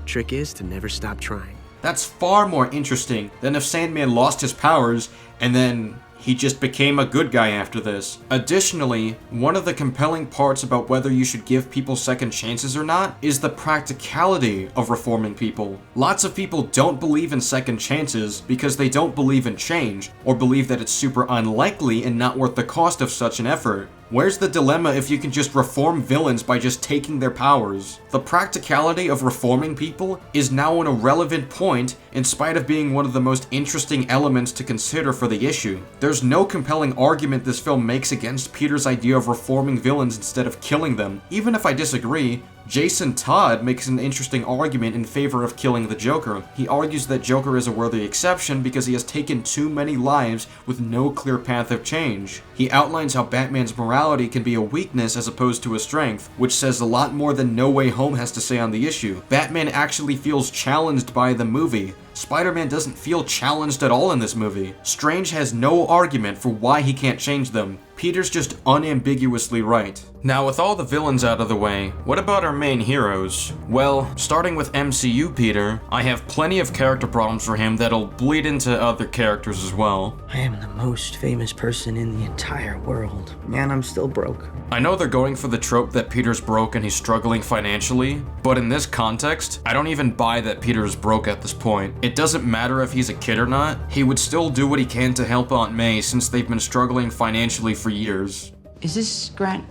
Trick is to never stop trying. That's far more interesting than if Sandman lost his powers and then he just became a good guy after this. Additionally, one of the compelling parts about whether you should give people second chances or not is the practicality of reforming people. Lots of people don't believe in second chances because they don't believe in change, or believe that it's super unlikely and not worth the cost of such an effort. Where's the dilemma if you can just reform villains by just taking their powers? The practicality of reforming people is now an irrelevant point in spite of being one of the most interesting elements to consider for the issue. There's no compelling argument this film makes against Peter's idea of reforming villains instead of killing them. Even if I disagree, Jason Todd makes an interesting argument in favor of killing the Joker. He argues that Joker is a worthy exception because he has taken too many lives with no clear path of change. He outlines how Batman's morality can be a weakness as opposed to a strength, which says a lot more than No Way Home has to say on the issue. Batman actually feels challenged by the movie. Spider-Man doesn't feel challenged at all in this movie. Strange has no argument for why he can't change them. Peter's just unambiguously right. Now, with all the villains out of the way, what about our main heroes? Well, starting with MCU Peter, I have plenty of character problems for him that'll bleed into other characters as well. I am the most famous person in the entire world, and I'm still broke. I know they're going for the trope that Peter's broke and he's struggling financially, but in this context, I don't even buy that Peter is broke at this point. It doesn't matter if he's a kid or not, he would still do what he can to help Aunt May since they've been struggling financially for years. Is this Grant,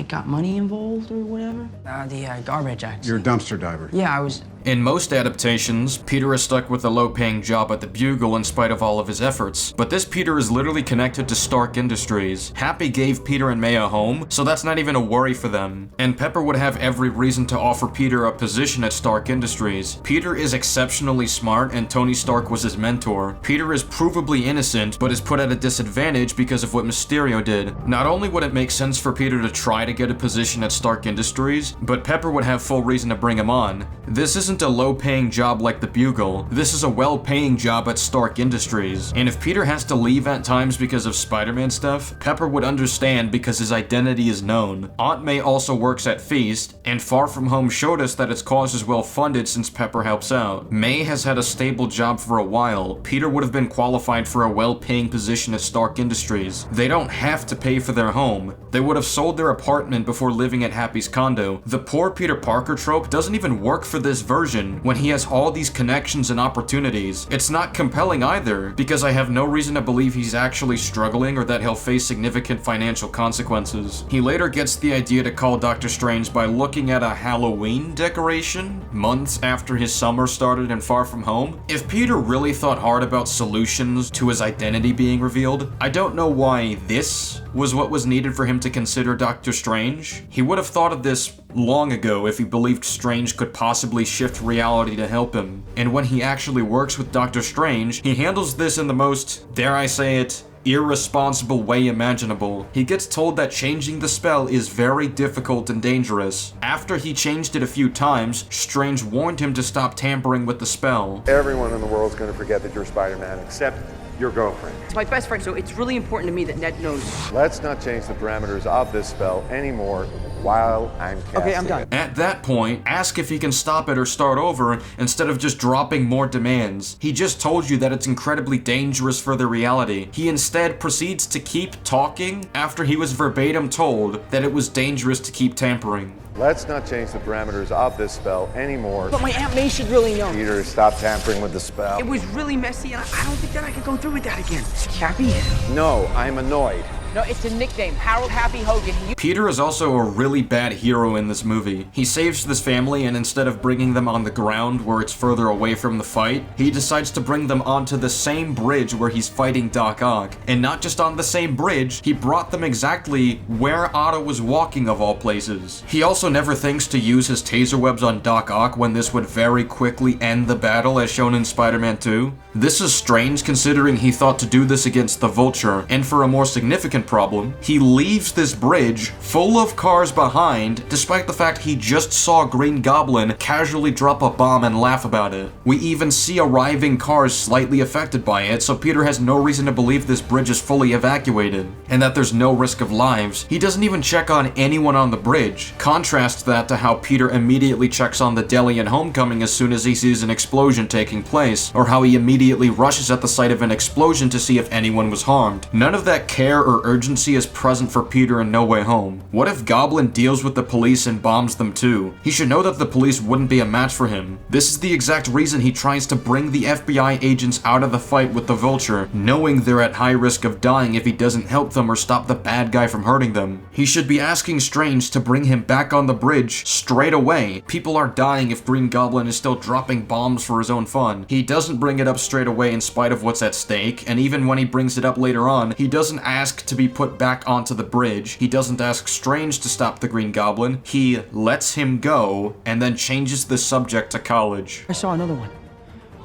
got money involved or whatever? The garbage accident. You're a dumpster diver. Yeah, I was In most adaptations, Peter is stuck with a low-paying job at the Bugle in spite of all of his efforts, but this Peter is literally connected to Stark Industries. Happy gave Peter and May a home, so that's not even a worry for them. And Pepper would have every reason to offer Peter a position at Stark Industries. Peter is exceptionally smart and Tony Stark was his mentor. Peter is provably innocent, but is put at a disadvantage because of what Mysterio did. Not only would it make sense for Peter to try to get a position at Stark Industries, but Pepper would have full reason to bring him on. This isn't a low-paying job like the Bugle. This is a well-paying job at Stark Industries. And if Peter has to leave at times because of Spider-Man stuff, Pepper would understand because his identity is known. Aunt May also works at Feast, and Far From Home showed us that its cause is well-funded since Pepper helps out. May has had a stable job for a while. Peter would have been qualified for a well-paying position at Stark Industries. They don't have to pay for their home. They would have sold their apartment before living at Happy's condo. The poor Peter Parker trope doesn't even work for this version when he has all these connections and opportunities. It's not compelling either, because I have no reason to believe he's actually struggling or that he'll face significant financial consequences. He later gets the idea to call Doctor Strange by looking at a Halloween decoration months after his summer started in Far From Home. If Peter really thought hard about solutions to his identity being revealed, I don't know why this was what was needed for him to consider Doctor Strange. He would have thought of this long ago if he believed Strange could possibly shift reality to help him. And when he actually works with Doctor Strange, he handles this in the most, dare I say it, irresponsible way imaginable. He gets told that changing the spell is very difficult and dangerous. After he changed it a few times, Strange warned him to stop tampering with the spell. Everyone in the world's gonna forget that you're Spider-Man, except your girlfriend. It's my best friend, so it's really important to me that Ned knows. Let's not change the parameters of this spell anymore while I'm casting. Okay, I'm done. At that point, ask if he can stop it or start over instead of just dropping more demands. He just told you that it's incredibly dangerous for the reality. He instead proceeds to keep talking after he was verbatim told that it was dangerous to keep tampering. Let's not change the parameters of this spell anymore. But my Aunt May should really know. Peter, stop tampering with the spell. It was really messy, and I don't think that I could go through with that again. Happy? No, I'm annoyed. No, it's a nickname. Harold Happy Hogan. Peter is also a really bad hero in this movie. He saves this family, and instead of bringing them on the ground where it's further away from the fight, he decides to bring them onto the same bridge where he's fighting Doc Ock. And not just on the same bridge, he brought them exactly where Otto was walking of all places. He also never thinks to use his taser webs on Doc Ock when this would very quickly end the battle as shown in Spider-Man 2. This is strange considering he thought to do this against the Vulture, and for a more significant problem, he leaves this bridge full of cars behind despite the fact he just saw Green Goblin casually drop a bomb and laugh about it. We even see arriving cars slightly affected by it, so Peter has no reason to believe this bridge is fully evacuated, and that there's no risk of lives. He doesn't even check on anyone on the bridge. Contrast that to how Peter immediately checks on the deli in Homecoming as soon as he sees an explosion taking place, or how he immediately rushes at the site of an explosion to see if anyone was harmed. None of that care or urgency is present for Peter in No Way Home. What if Goblin deals with the police and bombs them too? He should know that the police wouldn't be a match for him. This is the exact reason he tries to bring the FBI agents out of the fight with the Vulture, knowing they're at high risk of dying if he doesn't help them or stop the bad guy from hurting them. He should be asking Strange to bring him back on the bridge straight away. People are dying if Green Goblin is still dropping bombs for his own fun. He doesn't bring it up straight away in spite of what's at stake, and even when he brings it up later on, he doesn't ask to be put back onto the bridge. He doesn't ask Strange to stop the Green Goblin. He lets him go, and then changes the subject to college. I saw another one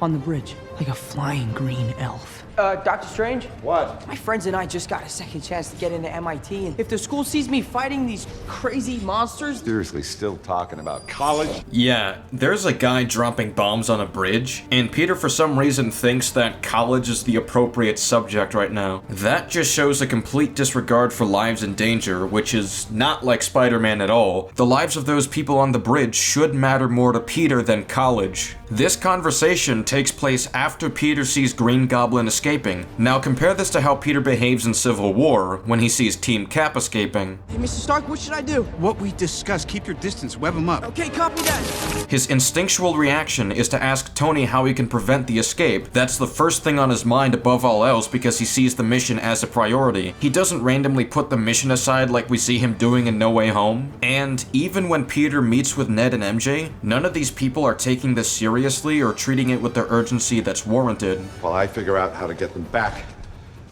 on the bridge, like a flying green elf. Dr. Strange? What? My friends and I just got a second chance to get into MIT, and if the school sees me fighting these crazy monsters... Seriously, still talking about college? Yeah, there's a guy dropping bombs on a bridge, and Peter for some reason thinks that college is the appropriate subject right now. That just shows a complete disregard for lives in danger, which is not like Spider-Man at all. The lives of those people on the bridge should matter more to Peter than college. This conversation takes place after Peter sees Green Goblin escaping. Now compare this to how Peter behaves in Civil War when he sees Team Cap escaping. Hey, Mr. Stark, what should I do? What we discussed, keep your distance, web them up. Okay, copy that. His instinctual reaction is to ask Tony how he can prevent the escape. That's the first thing on his mind above all else because he sees the mission as a priority. He doesn't randomly put the mission aside like we see him doing in No Way Home. And even when Peter meets with Ned and MJ, none of these people are taking this seriously or treating it with the urgency that's warranted. While I figure out how to get them back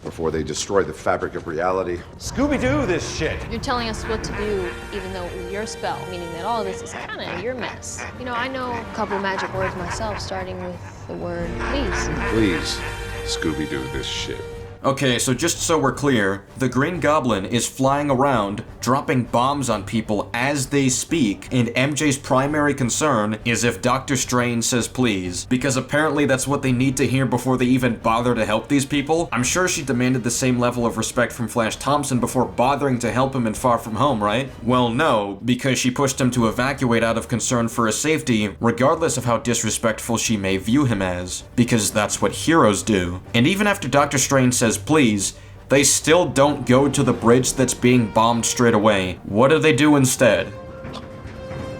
before they destroy the fabric of reality. Scooby-Doo this shit! You're telling us what to do, even though it was your spell, meaning that all this is kind of your mess. You know, I know a couple magic words myself, starting with the word please. Please, Scooby-Doo this shit. Okay, so just so we're clear, the Green Goblin is flying around, dropping bombs on people as they speak, and MJ's primary concern is if Dr. Strange says please, because apparently that's what they need to hear before they even bother to help these people. I'm sure she demanded the same level of respect from Flash Thompson before bothering to help him in Far From Home, right? Well, no, because she pushed him to evacuate out of concern for his safety, regardless of how disrespectful she may view him as, because that's what heroes do. And even after Dr. Strange says please, they still don't go to the bridge that's being bombed straight away. What do they do instead?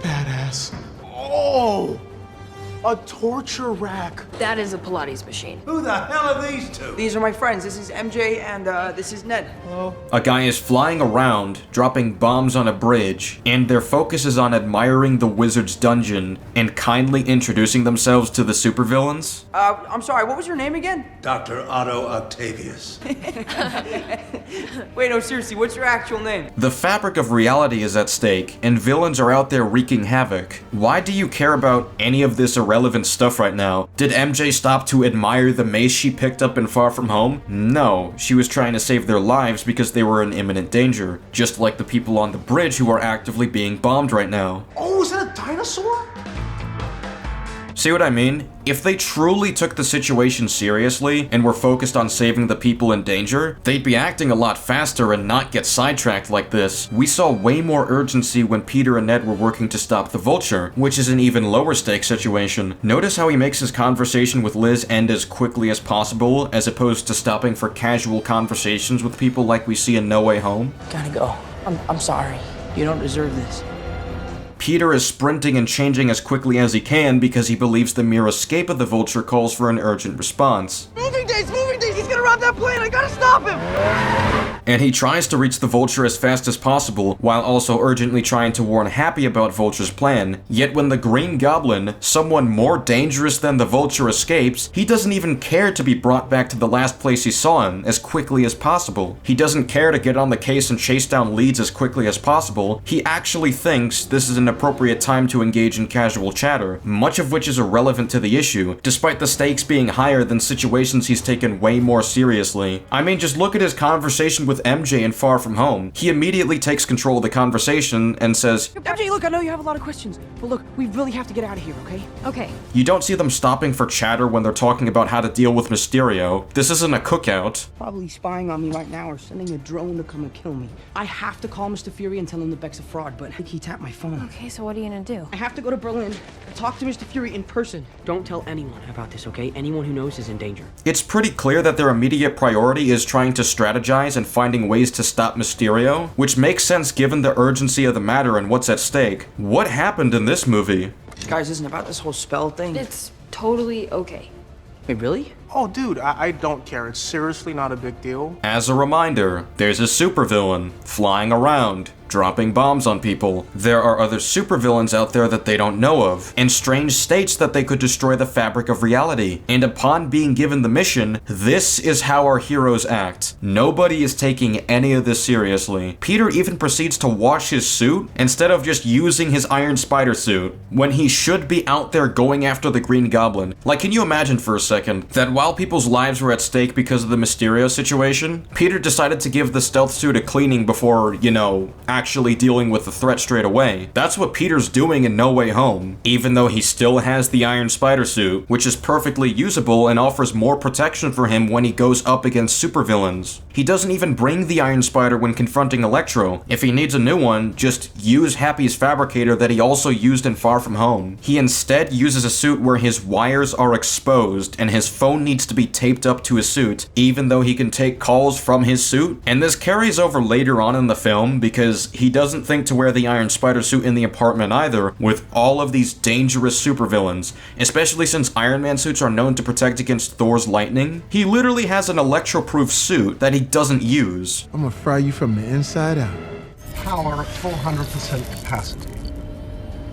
Badass. Oh! A torture rack. That is a Pilates machine. Who the hell are these two? These are my friends. This is MJ and this is Ned. Hello. A guy is flying around, dropping bombs on a bridge, and their focus is on admiring the wizard's dungeon and kindly introducing themselves to the supervillains. I'm sorry, what was your name again? Dr. Otto Octavius. Wait, no, seriously, what's your actual name? The fabric of reality is at stake, and villains are out there wreaking havoc. Why do you care about any of this irrelevant stuff right now? Did MJ stop to admire the mace she picked up in Far From Home? No, she was trying to save their lives because they were in imminent danger, just like the people on the bridge who are actively being bombed right now. Oh, is that a dinosaur? See what I mean? If they truly took the situation seriously and were focused on saving the people in danger, they'd be acting a lot faster and not get sidetracked like this. We saw way more urgency when Peter and Ned were working to stop the Vulture, which is an even lower stakes situation. Notice how he makes his conversation with Liz end as quickly as possible, as opposed to stopping for casual conversations with people like we see in No Way Home? Gotta go. I'm sorry. You don't deserve this. Peter is sprinting and changing as quickly as he can because he believes the mere escape of the Vulture calls for an urgent response. Moving days! He's gonna rob that plane! I gotta stop him! And he tries to reach the Vulture as fast as possible, while also urgently trying to warn Happy about Vulture's plan. Yet when the Green Goblin, someone more dangerous than the Vulture, escapes, he doesn't even care to be brought back to the last place he saw him as quickly as possible. He doesn't care to get on the case and chase down leads as quickly as possible. He actually thinks this is an appropriate time to engage in casual chatter, much of which is irrelevant to the issue, despite the stakes being higher than situations he's taken way more seriously. I mean, just look at his conversation with MJ in Far From Home. He immediately takes control of the conversation and says, MJ, look, I know you have a lot of questions, but look, we really have to get out of here, okay? Okay. You don't see them stopping for chatter when they're talking about how to deal with Mysterio. This isn't a cookout. Probably spying on me right now or sending a drone to come and kill me. I have to call Mr. Fury and tell him that Beck's a fraud, but he tapped my phone. Okay, so what are you gonna do? I have to go to Berlin and talk to Mr. Fury in person. Don't tell anyone about this, okay? Anyone who knows is in danger. It's pretty clear that their immediate priority is trying to strategize and finding ways to stop Mysterio, which makes sense given the urgency of the matter and what's at stake. What happened in this movie? Guys, isn't about this whole spell thing. It's totally okay. Wait, really? Oh, dude, I don't care. It's seriously not a big deal. As a reminder, there's a supervillain flying around, dropping bombs on people. There are other supervillains out there that they don't know of, and Strange states that they could destroy the fabric of reality. And upon being given the mission, this is how our heroes act. Nobody is taking any of this seriously. Peter even proceeds to wash his suit instead of just using his Iron Spider suit, when he should be out there going after the Green Goblin. Like, can you imagine for a second that while people's lives were at stake because of the Mysterio situation, Peter decided to give the stealth suit a cleaning before, you know, actually dealing with the threat straight away. That's what Peter's doing in No Way Home, even though he still has the Iron Spider suit, which is perfectly usable and offers more protection for him when he goes up against supervillains. He doesn't even bring the Iron Spider when confronting Electro. If he needs a new one, just use Happy's fabricator that he also used in Far From Home. He instead uses a suit where his wires are exposed and his phone needs to be taped up to his suit, even though he can take calls from his suit. And this carries over later on in the film because he doesn't think to wear the Iron Spider suit in the apartment either, with all of these dangerous supervillains, especially since Iron Man suits are known to protect against Thor's lightning. He literally has an Electro-proof suit that he doesn't use. I'm gonna fry you from the inside out. Power at 400% capacity.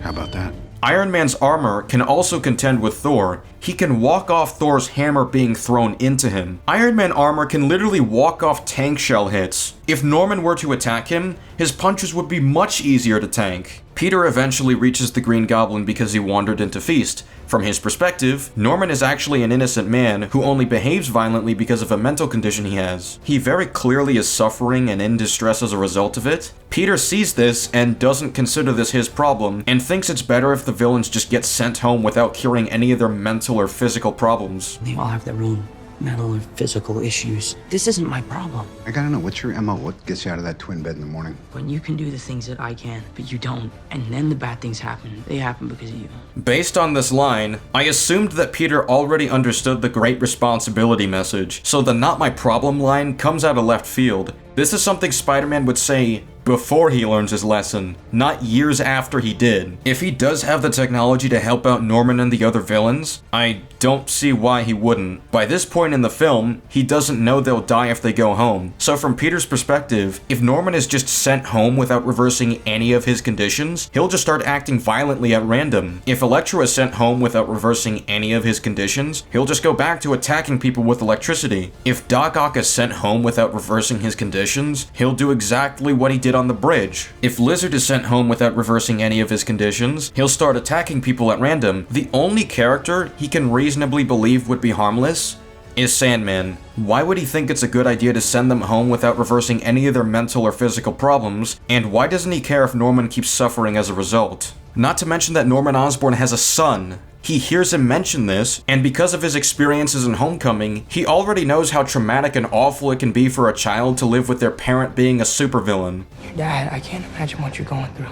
How about that? Iron Man's armor can also contend with Thor. He can walk off Thor's hammer being thrown into him. Iron Man armor can literally walk off tank shell hits. If Norman were to attack him, his punches would be much easier to tank. Peter eventually reaches the Green Goblin because he wandered into Feast. From his perspective, Norman is actually an innocent man who only behaves violently because of a mental condition he has. He very clearly is suffering and in distress as a result of it. Peter sees this and doesn't consider this his problem, and thinks it's better if the villains just get sent home without curing any of their mental or physical problems. They all have their own mental or physical issues. This isn't my problem. I gotta know, what's your MO? What gets you out of that twin bed in the morning? When you can do the things that I can, but you don't, and then the bad things happen, they happen because of you. Based on this line, I assumed that Peter already understood the great responsibility message, so the not my problem line comes out of left field. This is something Spider-Man would say before he learns his lesson, not years after he did. If he does have the technology to help out Norman and the other villains, I don't see why he wouldn't. By this point in the film, he doesn't know they'll die if they go home. So from Peter's perspective, if Norman is just sent home without reversing any of his conditions, he'll just start acting violently at random. If Electro is sent home without reversing any of his conditions, he'll just go back to attacking people with electricity. If Doc Ock is sent home without reversing his conditions, he'll do exactly what he did on the bridge. If Lizard is sent home without reversing any of his conditions, he'll start attacking people at random. The only character he can reasonably believe would be harmless is Sandman. Why would he think it's a good idea to send them home without reversing any of their mental or physical problems, and why doesn't he care if Norman keeps suffering as a result? Not to mention that Norman Osborn has a son. He hears him mention this, and because of his experiences in Homecoming, he already knows how traumatic and awful it can be for a child to live with their parent being a supervillain. Your dad, I can't imagine what you're going through.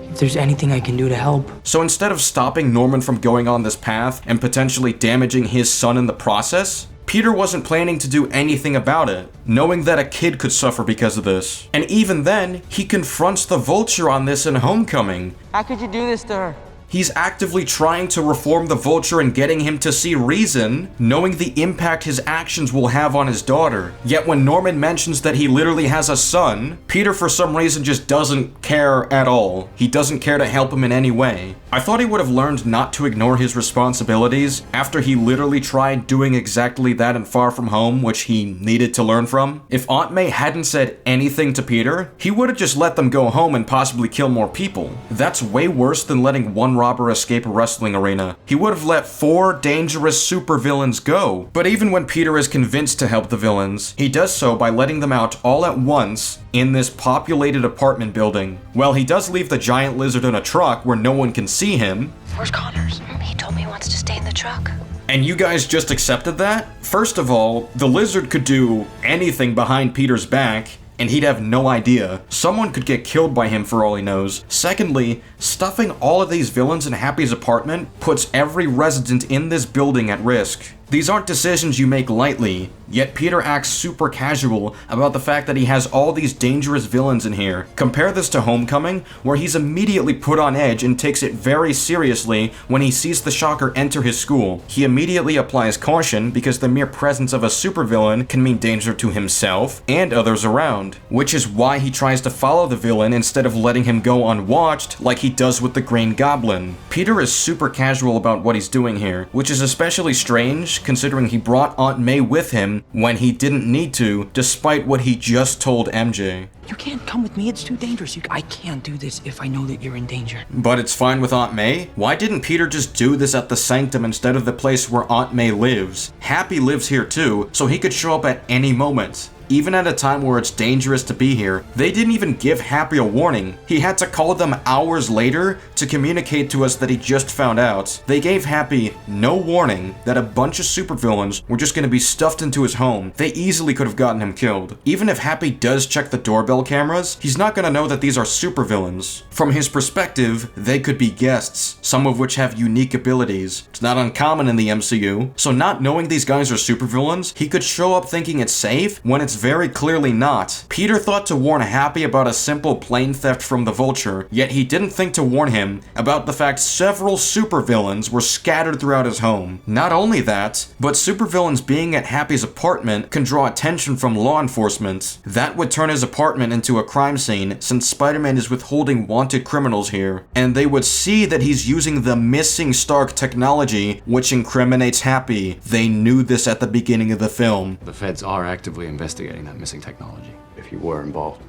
If there's anything I can do to help. So instead of stopping Norman from going on this path and potentially damaging his son in the process, Peter wasn't planning to do anything about it, knowing that a kid could suffer because of this. And even then, he confronts the Vulture on this in Homecoming. How could you do this to her? He's actively trying to reform the Vulture and getting him to see reason, knowing the impact his actions will have on his daughter. Yet when Norman mentions that he literally has a son, Peter for some reason just doesn't care at all. He doesn't care to help him in any way. I thought he would have learned not to ignore his responsibilities after he literally tried doing exactly that in Far From Home, which he needed to learn from. If Aunt May hadn't said anything to Peter, he would have just let them go home and possibly kill more people. That's way worse than letting one robber escape a wrestling arena. He would have let 4 dangerous supervillains go. But even when Peter is convinced to help the villains, he does so by letting them out all at once in this populated apartment building. Well, he does leave the giant lizard in a truck where no one can see him. Where's Connors? He told me he wants to stay in the truck. And you guys just accepted that? First of all, the lizard could do anything behind Peter's back, and he'd have no idea. Someone could get killed by him for all he knows. Secondly, stuffing all of these villains in Happy's apartment puts every resident in this building at risk. These aren't decisions you make lightly, yet Peter acts super casual about the fact that he has all these dangerous villains in here. Compare this to Homecoming, where he's immediately put on edge and takes it very seriously when he sees the Shocker enter his school. He immediately applies caution because the mere presence of a supervillain can mean danger to himself and others around, which is why he tries to follow the villain instead of letting him go unwatched like he does with the Green Goblin. Peter is super casual about what he's doing here, which is especially strange considering he brought Aunt May with him when he didn't need to, despite what he just told MJ. You can't come with me, it's too dangerous. I can't do this if I know that you're in danger. But it's fine with Aunt May? Why didn't Peter just do this at the Sanctum instead of the place where Aunt May lives? Happy lives here too, so he could show up at any moment. even at a time where it's dangerous to be here. They didn't even give Happy a warning. He had to call them hours later to communicate to us that he just found out. They gave Happy no warning that a bunch of supervillains were just going to be stuffed into his home. They easily could have gotten him killed. Even if Happy does check the doorbell cameras, he's not going to know that these are supervillains. From his perspective, they could be guests, some of which have unique abilities. It's not uncommon in the MCU, so not knowing these guys are supervillains, he could show up thinking it's safe when it's very clearly not. Peter thought to warn Happy about a simple plane theft from the Vulture, yet he didn't think to warn him about the fact several supervillains were scattered throughout his home. Not only that, but supervillains being at Happy's apartment can draw attention from law enforcement. That would turn his apartment into a crime scene, since Spider-Man is withholding wanted criminals here, and they would see that he's using the missing Stark technology, which incriminates Happy. They knew this at the beginning of the film. The feds are actively investigating that missing technology. If you were involved.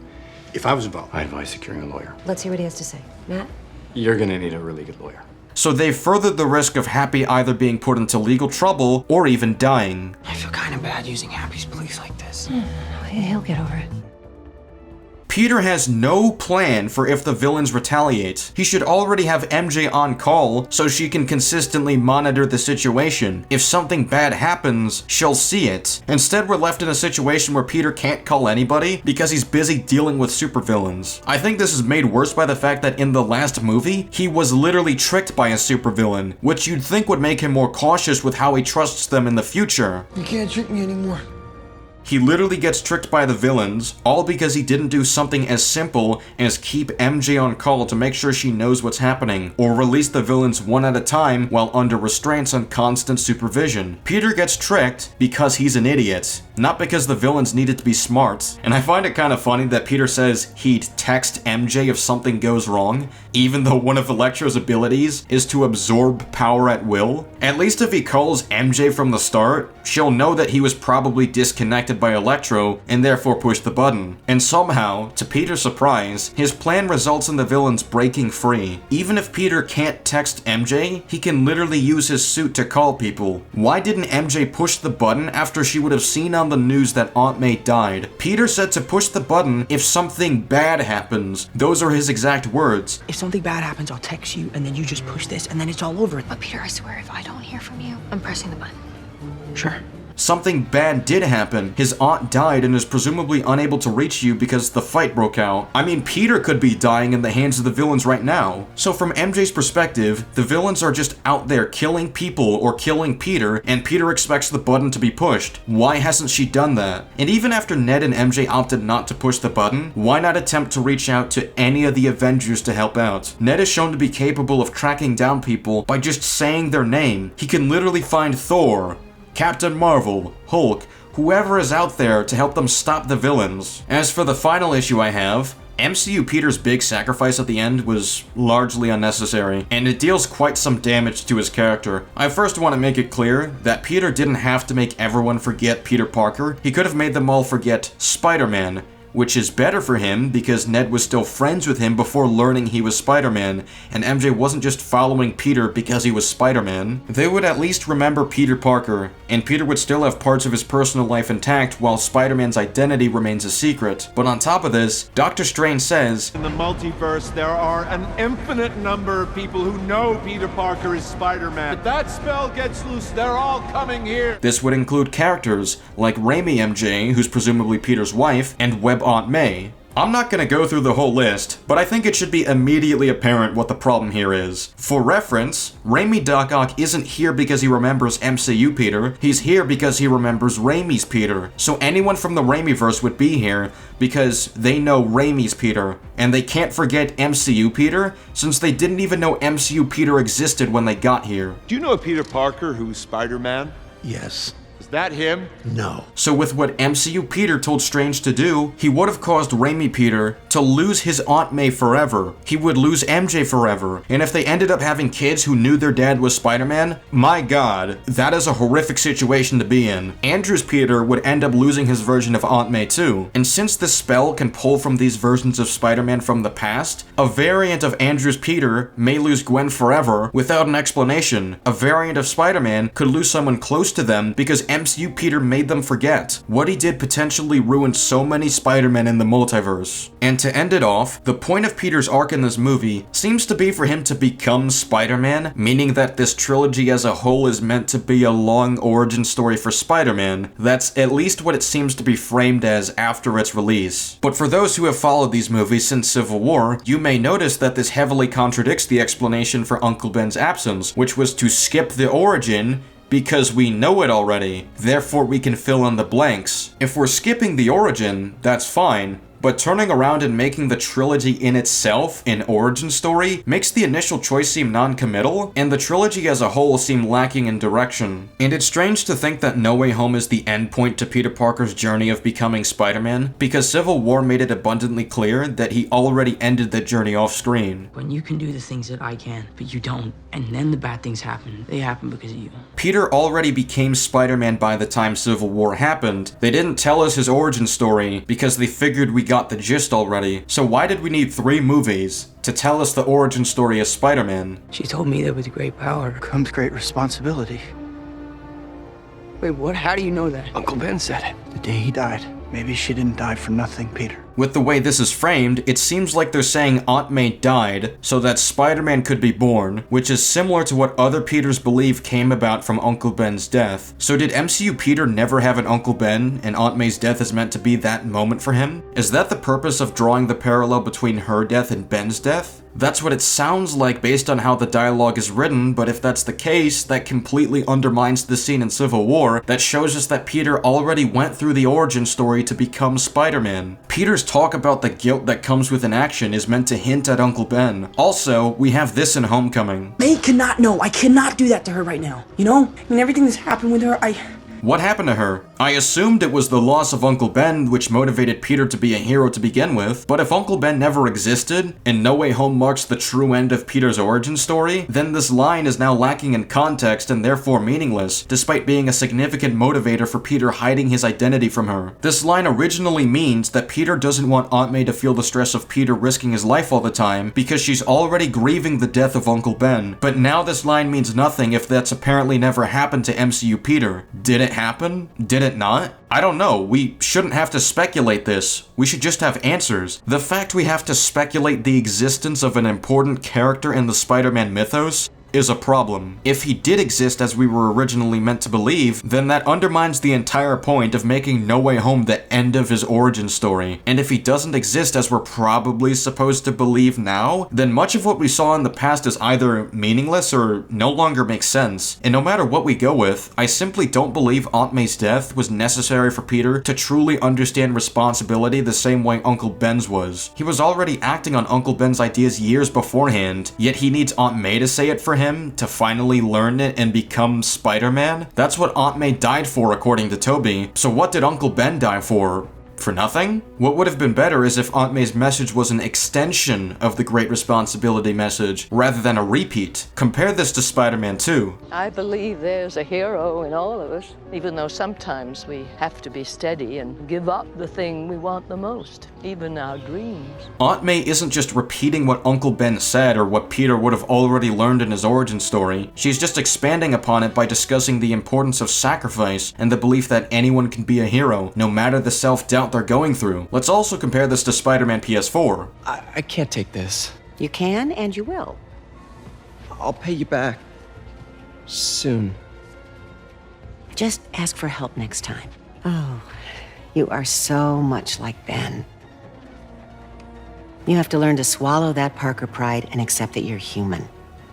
If I was involved, I advise securing a lawyer. Let's hear what he has to say. Matt? You're gonna need a really good lawyer. So they furthered the risk of Happy either being put into legal trouble or even dying. I feel kind of bad using Happy's police like this. He'll get over it. Peter has no plan for if the villains retaliate. He should already have MJ on call so she can consistently monitor the situation. If something bad happens, she'll see it. Instead, we're left in a situation where Peter can't call anybody because he's busy dealing with supervillains. I think this is made worse by the fact that in the last movie, he was literally tricked by a supervillain, which you'd think would make him more cautious with how he trusts them in the future. You can't trick me anymore. He literally gets tricked by the villains, all because he didn't do something as simple as keep MJ on call to make sure she knows what's happening, or release the villains one at a time while under restraints and constant supervision. Peter gets tricked because he's an idiot, not because the villains needed to be smart. And I find it kind of funny that Peter says he'd text MJ if something goes wrong, even though one of Electro's abilities is to absorb power at will. At least if he calls MJ from the start, she'll know that he was probably disconnected by Electro and therefore push the button. And somehow, to Peter's surprise, his plan results in the villains breaking free. Even if Peter can't text MJ, he can literally use his suit to call people. Why didn't MJ push the button after she would have seen on the news that Aunt May died? Peter said to push the button if something bad happens. Those are his exact words. If something bad happens, I'll text you, and then you just push this, and then it's all over. But Peter, I swear, if I don't hear from you, I'm pressing the button. Sure. Something bad did happen. His aunt died and is presumably unable to reach you because the fight broke out. I mean, Peter could be dying in the hands of the villains right now. So from MJ's perspective, the villains are just out there killing people or killing Peter, and Peter expects the button to be pushed. Why hasn't she done that? And even after Ned and MJ opted not to push the button, why not attempt to reach out to any of the Avengers to help out? Ned is shown to be capable of tracking down people by just saying their name. He can literally find Thor, Captain Marvel, Hulk, whoever is out there to help them stop the villains. As for the final issue I have, MCU Peter's big sacrifice at the end was largely unnecessary, and it deals quite some damage to his character. I first want to make it clear that Peter didn't have to make everyone forget Peter Parker. He could have made them all forget Spider-Man, which is better for him because Ned was still friends with him before learning he was Spider-Man, and MJ wasn't just following Peter because he was Spider-Man. They would at least remember Peter Parker, and Peter would still have parts of his personal life intact while Spider-Man's identity remains a secret. But on top of this, Dr. Strange says, in the multiverse, there are an infinite number of people who know Peter Parker is Spider-Man. If that spell gets loose, they're all coming here. This would include characters like Raimi MJ, who's presumably Peter's wife, and Web Aunt May. I'm not gonna go through the whole list, but I think it should be immediately apparent what the problem here is. For reference, Raimi Doc Ock isn't here because he remembers MCU Peter, he's here because he remembers Raimi's Peter. So anyone from the Raimiverse would be here because they know Raimi's Peter, and they can't forget MCU Peter since they didn't even know MCU Peter existed when they got here. Do you know a Peter Parker who's Spider-Man? Yes. Is that him? No. So with what MCU Peter told Strange to do, he would have caused Raimi Peter to lose his Aunt May forever. He would lose MJ forever. And if they ended up having kids who knew their dad was Spider-Man, my god, that is a horrific situation to be in. Andrew's Peter would end up losing his version of Aunt May too. And since this spell can pull from these versions of Spider-Man from the past, a variant of Andrew's Peter may lose Gwen forever without an explanation. A variant of Spider-Man could lose someone close to them because MCU Peter made them forget. What he did potentially ruined so many Spider-Men in the multiverse. And to end it off, the point of Peter's arc in this movie seems to be for him to become Spider-Man, meaning that this trilogy as a whole is meant to be a long origin story for Spider-Man. That's at least what it seems to be framed as after its release. But for those who have followed these movies since Civil War, you may notice that this heavily contradicts the explanation for Uncle Ben's absence, which was to skip the origin because we know it already, therefore we can fill in the blanks. If we're skipping the origin, that's fine, but turning around and making the trilogy in itself an origin story makes the initial choice seem non-committal, and the trilogy as a whole seem lacking in direction. And it's strange to think that No Way Home is the endpoint to Peter Parker's journey of becoming Spider-Man, because Civil War made it abundantly clear that he already ended that journey off-screen. When you can do the things that I can, but you don't, and then the bad things happen, they happen because of you. Peter already became Spider-Man by the time Civil War happened. They didn't tell us his origin story because they figured we got the gist already. So why did we need 3 movies to tell us the origin story of Spider-Man? She told me that with great power comes great responsibility. Wait, what? How do you know that? Uncle Ben said it the day he died. Maybe she didn't die for nothing, Peter. With the way this is framed, it seems like they're saying Aunt May died so that Spider-Man could be born, which is similar to what other Peters believe came about from Uncle Ben's death. So did MCU Peter never have an Uncle Ben, and Aunt May's death is meant to be that moment for him? Is that the purpose of drawing the parallel between her death and Ben's death? That's what it sounds like based on how the dialogue is written, but if that's the case, that completely undermines the scene in Civil War that shows us that Peter already went through the origin story to become Spider-Man. Peter's talk about the guilt that comes with inaction is meant to hint at Uncle Ben. Also, we have this in Homecoming. May cannot know. I cannot do that to her right now. You know? I mean, everything that's happened with her, What happened to her? I assumed it was the loss of Uncle Ben which motivated Peter to be a hero to begin with, but if Uncle Ben never existed, and No Way Home marks the true end of Peter's origin story, then this line is now lacking in context and therefore meaningless, despite being a significant motivator for Peter hiding his identity from her. This line originally means that Peter doesn't want Aunt May to feel the stress of Peter risking his life all the time because she's already grieving the death of Uncle Ben, but now this line means nothing if that's apparently never happened to MCU Peter. Did it happen? Did it not? I don't know. We shouldn't have to speculate this. We should just have answers. The fact we have to speculate the existence of an important character in the Spider-Man mythos is a problem. If he did exist as we were originally meant to believe, then that undermines the entire point of making No Way Home the end of his origin story. And if he doesn't exist as we're probably supposed to believe now, then much of what we saw in the past is either meaningless or no longer makes sense. And no matter what we go with, I simply don't believe Aunt May's death was necessary for Peter to truly understand responsibility the same way Uncle Ben's was. He was already acting on Uncle Ben's ideas years beforehand, yet he needs Aunt May to say it for him to finally learn it and become Spider-Man? That's what Aunt May died for, according to Toby. So what did Uncle Ben die for? For nothing? What would have been better is if Aunt May's message was an extension of the Great Responsibility message, rather than a repeat. Compare this to Spider-Man 2. I believe there's a hero in all of us, even though sometimes we have to be steady and give up the thing we want the most, even our dreams. Aunt May isn't just repeating what Uncle Ben said or what Peter would have already learned in his origin story. She's just expanding upon it by discussing the importance of sacrifice and the belief that anyone can be a hero, no matter the self-doubt they're going through. Let's also compare this to Spider-Man PS4. I can't take this. You can and you will. I'll pay you back. Soon. Just ask for help next time. Oh, you are so much like Ben. You have to learn to swallow that Parker pride and accept that you're human,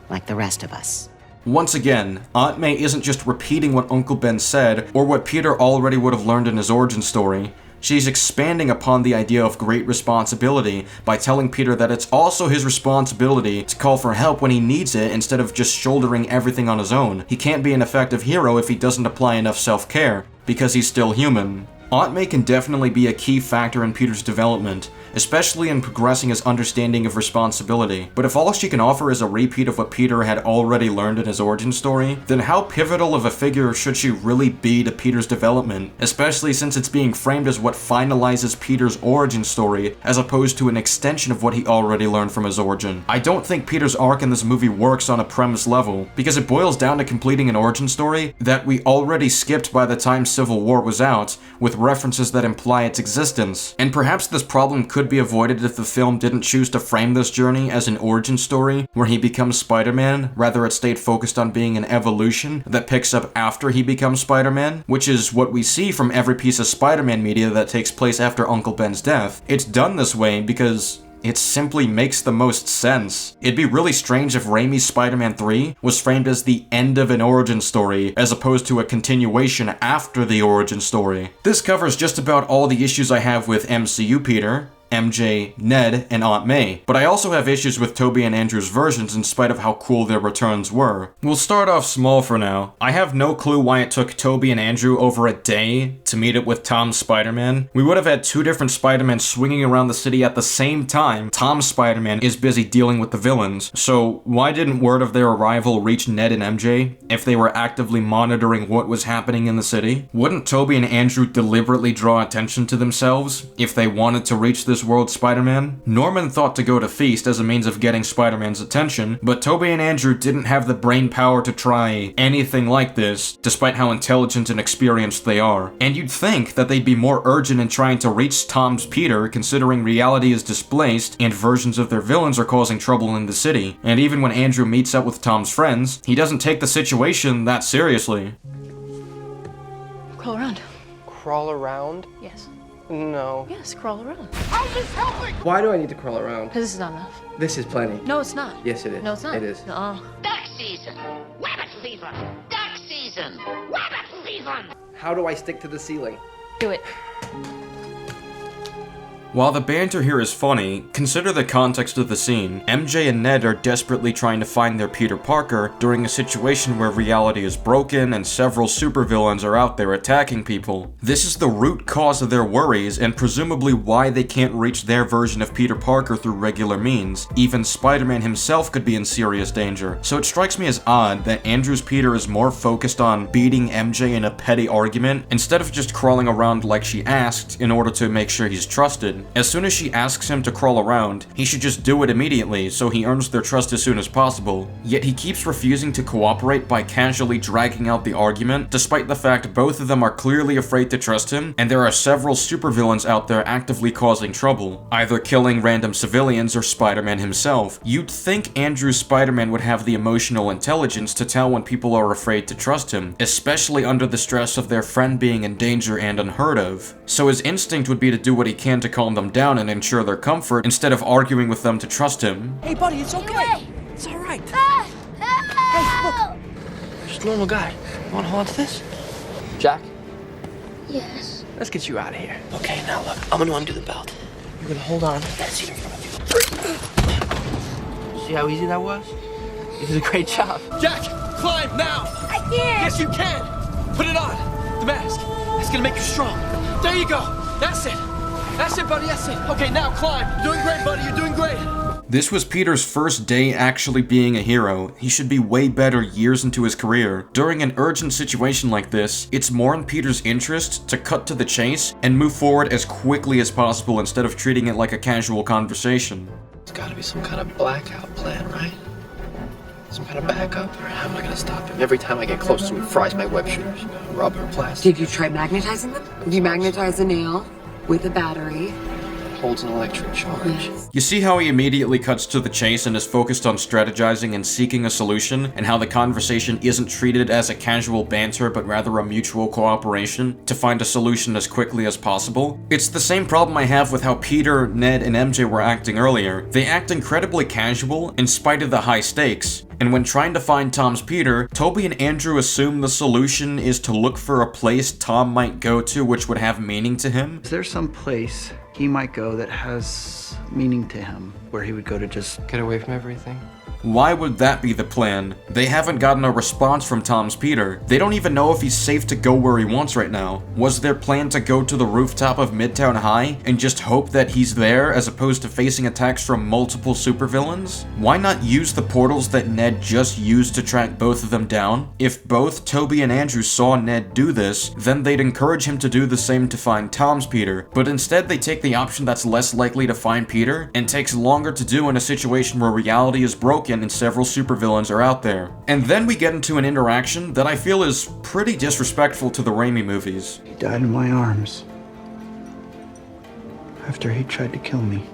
like the rest of us. Once again, Aunt May isn't just repeating what Uncle Ben said or what Peter already would have learned in his origin story. She's expanding upon the idea of great responsibility by telling Peter that it's also his responsibility to call for help when he needs it instead of just shouldering everything on his own. He can't be an effective hero if he doesn't apply enough self-care, because he's still human. Aunt May can definitely be a key factor in Peter's development, especially in progressing his understanding of responsibility. But if all she can offer is a repeat of what Peter had already learned in his origin story, then how pivotal of a figure should she really be to Peter's development, especially since it's being framed as what finalizes Peter's origin story as opposed to an extension of what he already learned from his origin. I don't think Peter's arc in this movie works on a premise level, because it boils down to completing an origin story that we already skipped by the time Civil War was out, with references that imply its existence. And perhaps this problem could be avoided if the film didn't choose to frame this journey as an origin story where he becomes Spider-Man, rather it stayed focused on being an evolution that picks up after he becomes Spider-Man, which is what we see from every piece of Spider-Man media that takes place after Uncle Ben's death. It's done this way because it simply makes the most sense. It'd be really strange if Raimi's Spider-Man 3 was framed as the end of an origin story, as opposed to a continuation after the origin story. This covers just about all the issues I have with MCU Peter, MJ, Ned, and Aunt May, but I also have issues with Tobey and Andrew's versions in spite of how cool their returns were. We'll start off small for now. I have no clue why it took Tobey and Andrew over a day to meet up with Tom's Spider-Man. We would have had two different Spider-Men swinging around the city at the same time. Tom's Spider-Man is busy dealing with the villains, so why didn't word of their arrival reach Ned and MJ if they were actively monitoring what was happening in the city? Wouldn't Tobey and Andrew deliberately draw attention to themselves if they wanted to reach this world Spider-Man? Norman thought to go to Feast as a means of getting Spider-Man's attention, but Tobey and Andrew didn't have the brain power to try anything like this, despite how intelligent and experienced they are. And you'd think that they'd be more urgent in trying to reach Tom's Peter, considering reality is displaced and versions of their villains are causing trouble in the city. And even when Andrew meets up with Tom's friends, he doesn't take the situation that seriously. Crawl around. Crawl around? Yes. No. Yes, crawl around. How's this helping? Why do I need to crawl around? Because this is not enough. This is plenty. No, it's not. Yes, it is. No, it's not. It is. No. Duck season! Rabbit fever! Duck season! Rabbit fever! How do I stick to the ceiling? Do it. While the banter here is funny, consider the context of the scene. MJ and Ned are desperately trying to find their Peter Parker during a situation where reality is broken and several supervillains are out there attacking people. This is the root cause of their worries and presumably why they can't reach their version of Peter Parker through regular means. Even Spider-Man himself could be in serious danger. So it strikes me as odd that Andrew's Peter is more focused on beating MJ in a petty argument instead of just crawling around like she asked in order to make sure he's trusted. As soon as she asks him to crawl around, he should just do it immediately so he earns their trust as soon as possible. Yet he keeps refusing to cooperate by casually dragging out the argument, despite the fact both of them are clearly afraid to trust him, and there are several supervillains out there actively causing trouble, either killing random civilians or Spider-Man himself. You'd think Andrew's Spider-Man would have the emotional intelligence to tell when people are afraid to trust him, especially under the stress of their friend being in danger and unheard of. So his instinct would be to do what he can to calm them down and ensure their comfort instead of arguing with them to trust him. Hey, buddy, it's okay. It's all right. Hey, look. Just a normal guy. You want to hold on to this? Jack? Yes. Let's get you out of here. Okay, now look. I'm going to undo the belt. You're going to hold on to that seat in front of you. See how easy that was? You did a great job. Jack, climb now. I can't. Yes, you can. Put it on. The mask. It's going to make you strong. There you go. That's it. That's it, buddy, that's it. Okay, now climb. You're doing great, buddy, you're doing great. This was Peter's first day actually being a hero. He should be way better years into his career. During an urgent situation like this, it's more in Peter's interest to cut to the chase and move forward as quickly as possible instead of treating it like a casual conversation. There's gotta be some kind of blackout plan, right? Some kind of backup, or how am I gonna stop him? Every time I get close to him, he fries my web shooters. Rubber, plastic. Did you try magnetizing them? Did you magnetize a nail with a battery? Holds an electric charge. Yes. You see how he immediately cuts to the chase and is focused on strategizing and seeking a solution, and how the conversation isn't treated as a casual banter but rather a mutual cooperation to find a solution as quickly as possible? It's the same problem I have with how Peter, Ned, and MJ were acting earlier. They act incredibly casual in spite of the high stakes. And when trying to find Tom's Peter, Tobey and Andrew assume the solution is to look for a place Tom might go to which would have meaning to him. Is there some place he might go that has meaning to him, where he would go to just get away from everything? Why would that be the plan? They haven't gotten a response from Tom's Peter. They don't even know if he's safe to go where he wants right now. Was their plan to go to the rooftop of Midtown High and just hope that he's there as opposed to facing attacks from multiple supervillains? Why not use the portals that Ned just used to track both of them down? If both Toby and Andrew saw Ned do this, then they'd encourage him to do the same to find Tom's Peter, but instead they take the option that's less likely to find Peter and takes longer to do in a situation where reality is broken and several supervillains are out there. And then we get into an interaction that I feel is pretty disrespectful to the Raimi movies. He died in my arms after he tried to kill me.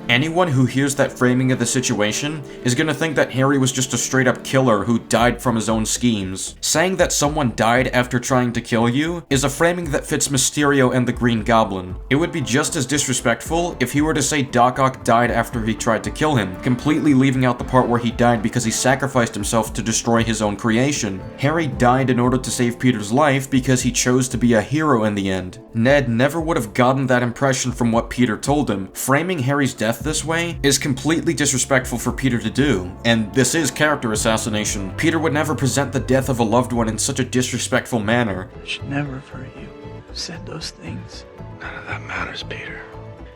Anyone who hears that framing of the situation is gonna think that Harry was just a straight up killer who died from his own schemes. Saying that someone died after trying to kill you is a framing that fits Mysterio and the Green Goblin. It would be just as disrespectful if he were to say Doc Ock died after he tried to kill him, completely leaving out the part where he died because he sacrificed himself to destroy his own creation. Harry died in order to save Peter's life because he chose to be a hero in the end. Ned never would have gotten that impression from what Peter told him. Framing Harry's death this way is completely disrespectful for Peter to do, and this is character assassination. Peter would never present the death of a loved one in such a disrespectful manner. I should never have hurt you. Said those things. None of that matters, Peter.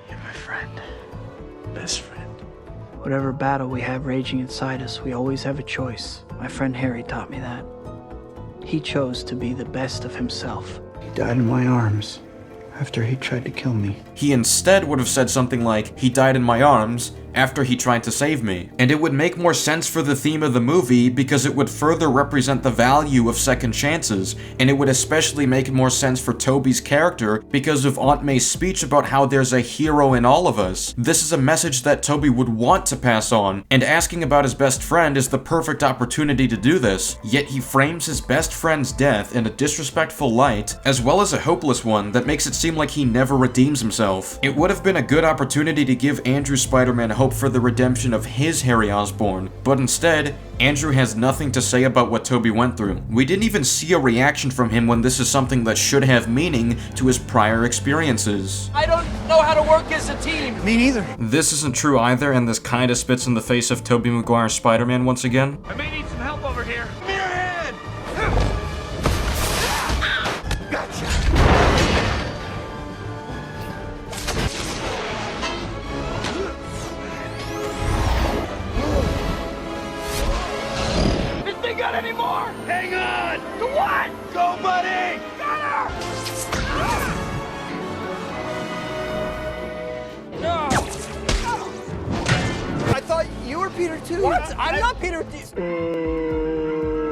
You're my friend. Best friend. Whatever battle we have raging inside us, we always have a choice. My friend Harry taught me that. He chose to be the best of himself. He died in my arms after he tried to kill me. He instead would have said something like, "He died in my arms after he tried to save me." And it would make more sense for the theme of the movie because it would further represent the value of second chances, and it would especially make more sense for Toby's character because of Aunt May's speech about how there's a hero in all of us. This is a message that Toby would want to pass on, and asking about his best friend is the perfect opportunity to do this, yet he frames his best friend's death in a disrespectful light, as well as a hopeless one that makes it seem like he never redeems himself. It would have been a good opportunity to give Andrew Spider-Man hope for the redemption of his Harry Osborn, but instead, Andrew has nothing to say about what Toby went through. We didn't even see a reaction from him when this is something that should have meaning to his prior experiences. I don't know how to work as a team. Me neither. This isn't true either, and this kinda spits in the face of Tobey Maguire's Spider-Man once again. I may need some help over here. Give me your hand. Gotcha. This thing got any more? Hang on. To what? Go, buddy! Got her. I thought you were Peter too. What? I'm not Peter.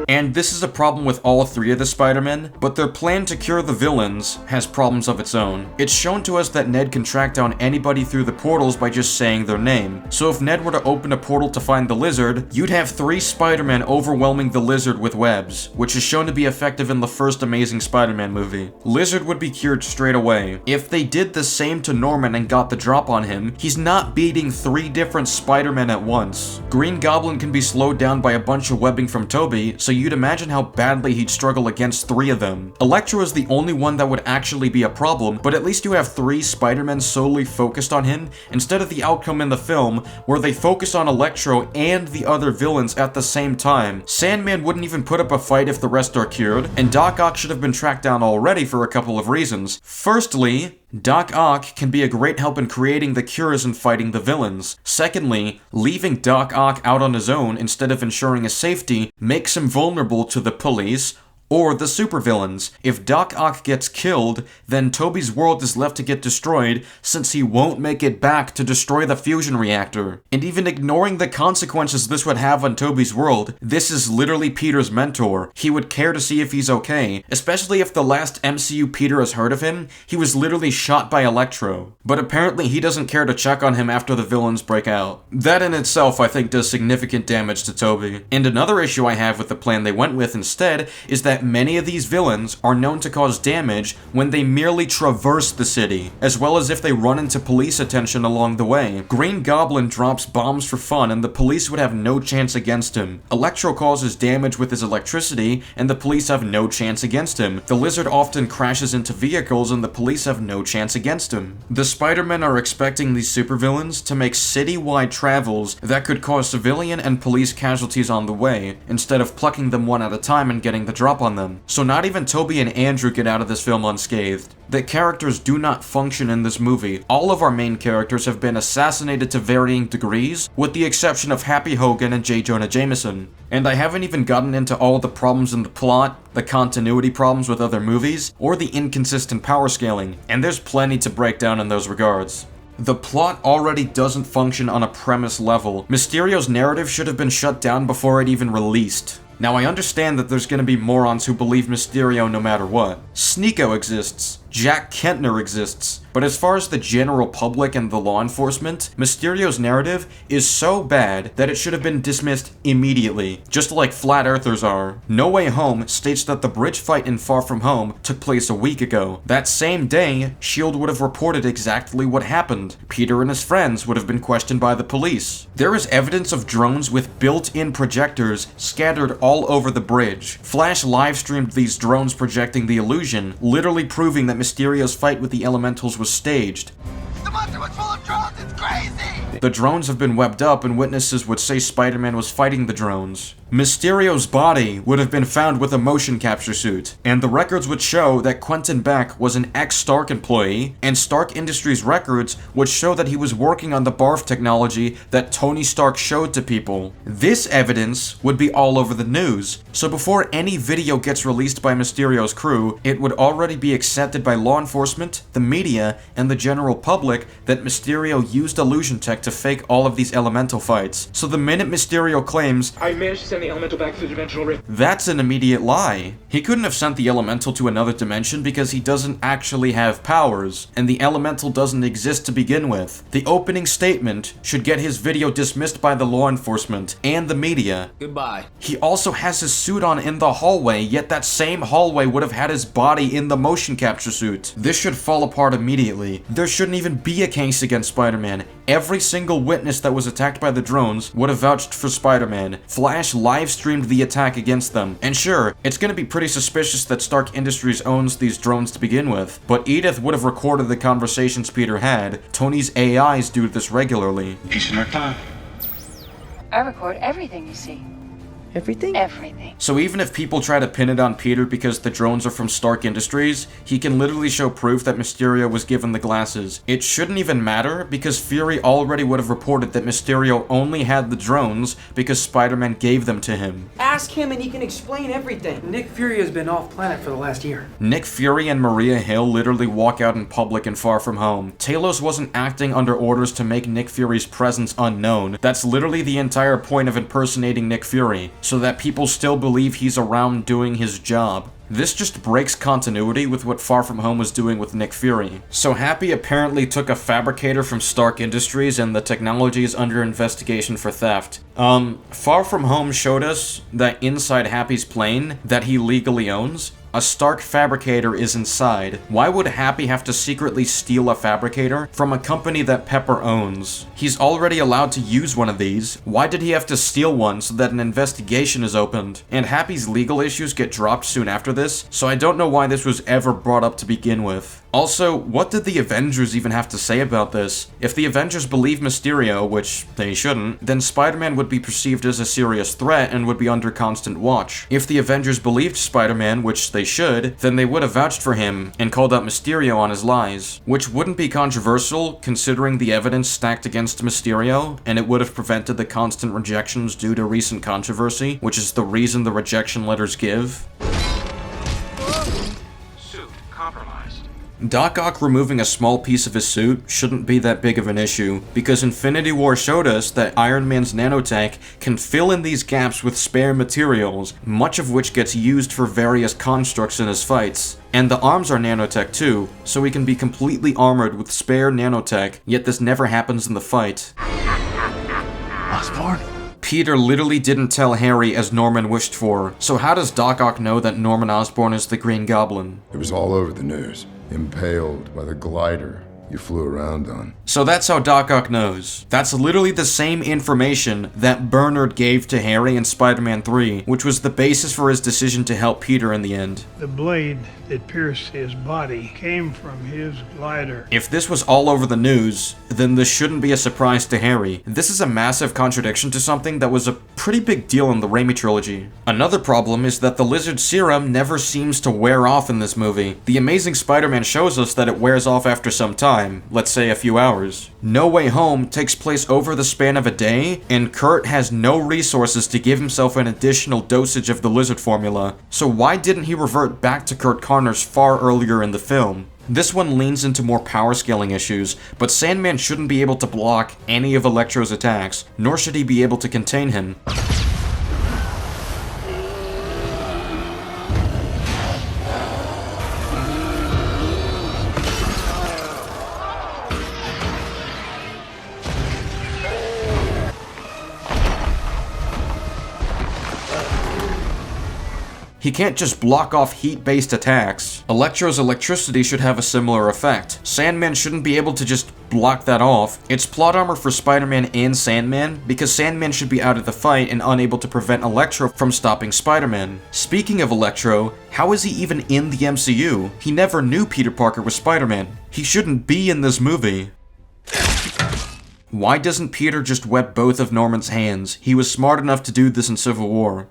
And this is a problem with all three of the Spider-Men, but their plan to cure the villains has problems of its own. It's shown to us that Ned can track down anybody through the portals by just saying their name. So if Ned were to open a portal to find the Lizard, you'd have 3 Spider-Men overwhelming the Lizard with webs, which is shown to be effective in the first Amazing Spider-Man movie. Lizard would be cured straight away. If they did the same to Norman and got the drop on him, he's not beating 3 different Spider-Men at once. Green Goblin can be slowed down by a bunch of webbing from Toby, so you'd imagine how badly he'd struggle against 3 of them. Electro is the only one that would actually be a problem, but at least you have 3 Spider-Men solely focused on him, instead of the outcome in the film, where they focus on Electro and the other villains at the same time. Sandman wouldn't even put up a fight if the rest are cured, and Doc Ock should have been tracked down already for a couple of reasons. Firstly, Doc Ock can be a great help in creating the cures and fighting the villains. Secondly, leaving Doc Ock out on his own instead of ensuring his safety makes him vulnerable to the police or the supervillains. If Doc Ock gets killed, then Toby's world is left to get destroyed since he won't make it back to destroy the fusion reactor. And even ignoring the consequences this would have on Toby's world, this is literally Peter's mentor. He would care to see if he's okay, especially if the last MCU Peter has heard of him, he was literally shot by Electro. But apparently he doesn't care to check on him after the villains break out. That in itself I think does significant damage to Toby. And another issue I have with the plan they went with instead is that that many of these villains are known to cause damage when they merely traverse the city, as well as if they run into police attention along the way. Green Goblin drops bombs for fun and the police would have no chance against him. Electro causes damage with his electricity and the police have no chance against him. The Lizard often crashes into vehicles and the police have no chance against him. The Spider-Men are expecting these supervillains to make city-wide travels that could cause civilian and police casualties on the way, instead of plucking them one at a time and getting the drop on them. So not even Toby and Andrew get out of this film unscathed. The characters do not function in this movie. All of our main characters have been assassinated to varying degrees, with the exception of Happy Hogan and J. Jonah Jameson. And I haven't even gotten into all the problems in the plot, the continuity problems with other movies, or the inconsistent power scaling, and there's plenty to break down in those regards. The plot already doesn't function on a premise level. Mysterio's narrative should have been shut down before it even released. Now I understand that there's gonna be morons who believe Mysterio no matter what. Sneeko exists. Jack Kentner exists. But as far as the general public and the law enforcement, Mysterio's narrative is so bad that it should have been dismissed immediately, just like Flat Earthers are. No Way Home states that the bridge fight in Far From Home took place a week ago. That same day, S.H.I.E.L.D. would have reported exactly what happened. Peter and his friends would have been questioned by the police. There is evidence of drones with built-in projectors scattered all over the bridge. Flash live-streamed these drones projecting the illusion, literally proving that Mysterio's fight with the elementals was staged. The monster was full of drones, it's crazy! The drones have been webbed up and witnesses would say Spider-Man was fighting the drones. Mysterio's body would have been found with a motion capture suit, and the records would show that Quentin Beck was an ex-Stark employee, and Stark Industries records would show that he was working on the barf technology that Tony Stark showed to people. This evidence would be all over the news, so before any video gets released by Mysterio's crew, it would already be accepted by law enforcement, the media, and the general public that Mysterio used illusion tech to fake all of these elemental fights. So the minute Mysterio claims, "I managed to send the elemental back to the dimensional rift," that's an immediate lie. He couldn't have sent the elemental to another dimension because he doesn't actually have powers, and the elemental doesn't exist to begin with. The opening statement should get his video dismissed by the law enforcement and the media. Goodbye. He also has his suit on in the hallway, yet that same hallway would have had his body in the motion capture suit. This should fall apart immediately. There shouldn't even be a case against Spider-Man. Every single witness that was attacked by the drones would have vouched for Spider-Man. Flash live-streamed the attack against them. And sure, it's gonna be pretty suspicious that Stark Industries owns these drones to begin with, but Edith would have recorded the conversations Peter had. Tony's AIs do this regularly. Peace in our time. I record everything you see. Everything? Everything. So even if people try to pin it on Peter because the drones are from Stark Industries, he can literally show proof that Mysterio was given the glasses. It shouldn't even matter because Fury already would have reported that Mysterio only had the drones because Spider-Man gave them to him. Ask him and he can explain everything. Nick Fury has been off planet for the last year. Nick Fury and Maria Hill literally walk out in public and Far From Home. Talos wasn't acting under orders to make Nick Fury's presence unknown. That's literally the entire point of impersonating Nick Fury, so that people still believe he's around doing his job. This just breaks continuity with what Far From Home was doing with Nick Fury. So Happy apparently took a fabricator from Stark Industries and the technology is under investigation for theft. Far From Home showed us that inside Happy's plane that he legally owns, a Stark fabricator is inside. Why would Happy have to secretly steal a fabricator from a company that Pepper owns? He's already allowed to use one of these. Why did he have to steal one so that an investigation is opened? And Happy's legal issues get dropped soon after this, so I don't know why this was ever brought up to begin with. Also, what did the Avengers even have to say about this? If the Avengers believe Mysterio, which they shouldn't, then Spider-Man would be perceived as a serious threat and would be under constant watch. If the Avengers believed Spider-Man, which they should, then they would have vouched for him and called out Mysterio on his lies, which wouldn't be controversial considering the evidence stacked against Mysterio, and it would have prevented the constant rejections due to recent controversy, which is the reason the rejection letters give. Suit compromised. Doc Ock removing a small piece of his suit shouldn't be that big of an issue, because Infinity War showed us that Iron Man's nanotech can fill in these gaps with spare materials, much of which gets used for various constructs in his fights. And the arms are nanotech too, so he can be completely armored with spare nanotech, yet this never happens in the fight. Osborn? Peter literally didn't tell Harry as Norman wished for, so how does Doc Ock know that Norman Osborn is the Green Goblin? It was all over the news. Impaled by the glider you flew around on. So that's how Doc Ock knows. That's literally the same information that Bernard gave to Harry in Spider-Man 3, which was the basis for his decision to help Peter in the end. The blade that pierced his body came from his glider. If this was all over the news, then this shouldn't be a surprise to Harry. This is a massive contradiction to something that was a pretty big deal in the Raimi trilogy. Another problem is that the lizard serum never seems to wear off in this movie. The Amazing Spider-Man shows us that it wears off after some time, let's say a few hours. No Way Home takes place over the span of a day, and Kurt has no resources to give himself an additional dosage of the lizard formula, so why didn't he revert back to Kurt Connors far earlier in the film? This one leans into more power scaling issues, but Sandman shouldn't be able to block any of Electro's attacks, nor should he be able to contain him. He can't just block off heat-based attacks. Electro's electricity should have a similar effect. Sandman shouldn't be able to just block that off. It's plot armor for Spider-Man and Sandman, because Sandman should be out of the fight and unable to prevent Electro from stopping Spider-Man. Speaking of Electro, how is he even in the MCU? He never knew Peter Parker was Spider-Man. He shouldn't be in this movie. Why doesn't Peter just wet both of Norman's hands? He was smart enough to do this in Civil War.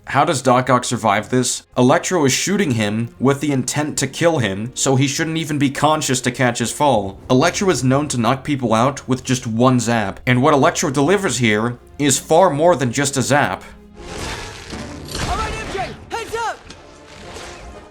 How does Doc Ock survive this? Electro is shooting him with the intent to kill him, so he shouldn't even be conscious to catch his fall. Electro is known to knock people out with just one zap, and what Electro delivers here is far more than just a zap. Alright, MJ, heads up!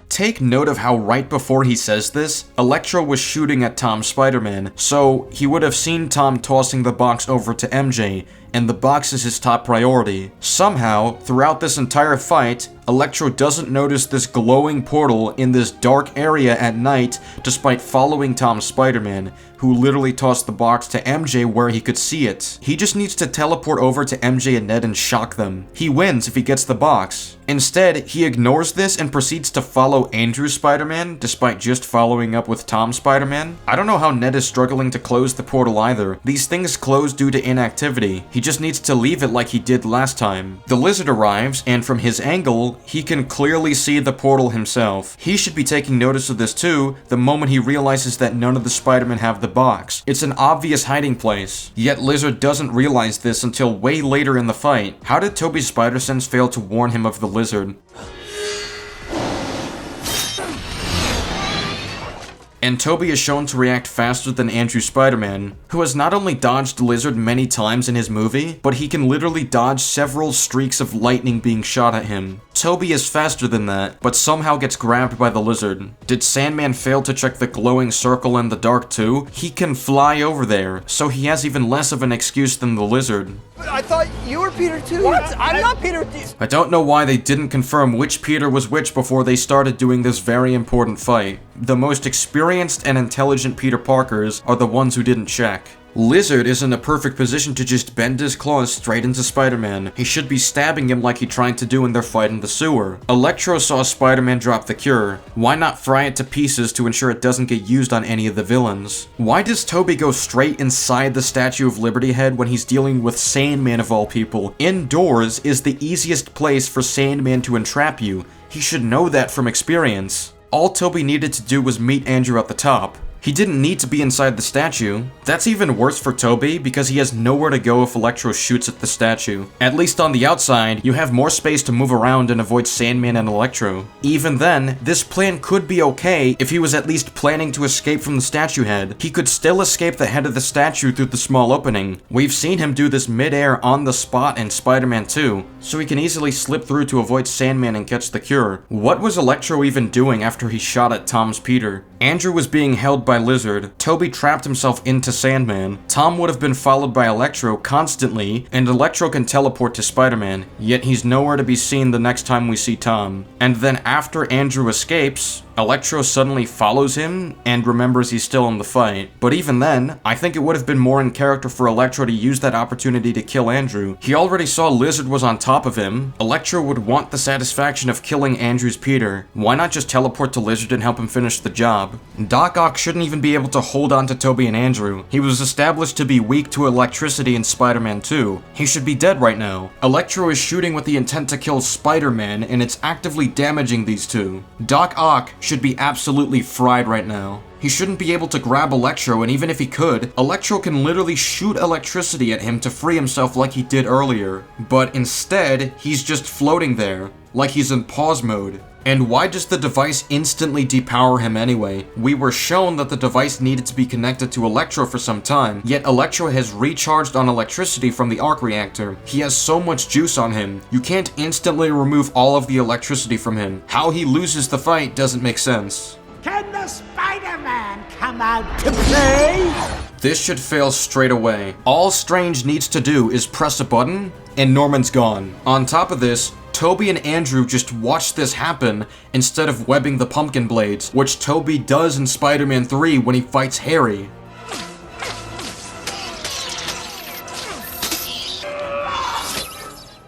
Take note of how right before he says this, Electro was shooting at Tom's Spider-Man, so he would have seen Tom tossing the box over to MJ, and the box is his top priority. Somehow, throughout this entire fight, Electro doesn't notice this glowing portal in this dark area at night, despite following Tom's Spider-Man, who literally tossed the box to MJ where he could see it. He just needs to teleport over to MJ and Ned and shock them. He wins if he gets the box. Instead, he ignores this and proceeds to follow Andrew's Spider-Man, despite just following up with Tom's Spider-Man. I don't know how Ned is struggling to close the portal either. These things close due to inactivity. He just needs to leave it like he did last time. The lizard arrives, and from his angle, he can clearly see the portal himself. He should be taking notice of this too, the moment he realizes that none of the Spider-Men have the box. It's an obvious hiding place. Yet Lizard doesn't realize this until way later in the fight. How did Tobey's Spider-Sense fail to warn him of the lizard? And Tobey is shown to react faster than Andrew Spider-Man, who has not only dodged Lizard many times in his movie, but he can literally dodge several streaks of lightning being shot at him. Tobey is faster than that, but somehow gets grabbed by the lizard. Did Sandman fail to check the glowing circle in the dark too? He can fly over there, so he has even less of an excuse than the lizard. But I thought you were Peter too. What? I'm not Peter. I don't know why they didn't confirm which Peter was which before they started doing this very important fight. The most experienced and intelligent Peter Parkers are the ones who didn't check. Lizard is in a perfect position to just bend his claws straight into Spider-Man. He should be stabbing him like he tried to do in their fight in the sewer. Electro saw Spider-Man drop the cure. Why not fry it to pieces to ensure it doesn't get used on any of the villains? Why does Tobey go straight inside the Statue of Liberty head when he's dealing with Sandman of all people? Indoors is the easiest place for Sandman to entrap you. He should know that from experience. All Tobey needed to do was meet Andrew at the top. He didn't need to be inside the statue. That's even worse for Tobey because he has nowhere to go if Electro shoots at the statue. At least on the outside, you have more space to move around and avoid Sandman and Electro. Even then, this plan could be okay if he was at least planning to escape from the statue head. He could still escape the head of the statue through the small opening. We've seen him do this mid-air on the spot in Spider-Man 2, so he can easily slip through to avoid Sandman and catch the cure. What was Electro even doing after he shot at Tom's Peter? Andrew was being held by Lizard, Tobey trapped himself into Sandman, Tom would have been followed by Electro constantly, and Electro can teleport to Spider-Man, yet he's nowhere to be seen the next time we see Tom. And then after Andrew escapes, Electro suddenly follows him and remembers he's still in the fight. But even then, I think it would have been more in character for Electro to use that opportunity to kill Andrew. He already saw Lizard was on top of him. Electro would want the satisfaction of killing Andrew's Peter. Why not just teleport to Lizard and help him finish the job? Doc Ock shouldn't even be able to hold on to Tobey and Andrew. He was established to be weak to electricity in Spider-Man 2. He should be dead right now. Electro is shooting with the intent to kill Spider-Man, and it's actively damaging these two. Doc Ock should be absolutely fried right now. He shouldn't be able to grab Electro, and even if he could, Electro can literally shoot electricity at him to free himself like he did earlier. But instead, he's just floating there, like he's in pause mode. And why does the device instantly depower him anyway? We were shown that the device needed to be connected to Electro for some time, yet Electro has recharged on electricity from the arc reactor. He has so much juice on him, you can't instantly remove all of the electricity from him. How he loses the fight doesn't make sense. Can the Spider-Man come out to play? This should fail straight away. All Strange needs to do is press a button, and Norman's gone. On top of this, Tobey and Andrew just watch this happen instead of webbing the pumpkin blades, which Tobey does in Spider-Man 3 when he fights Harry.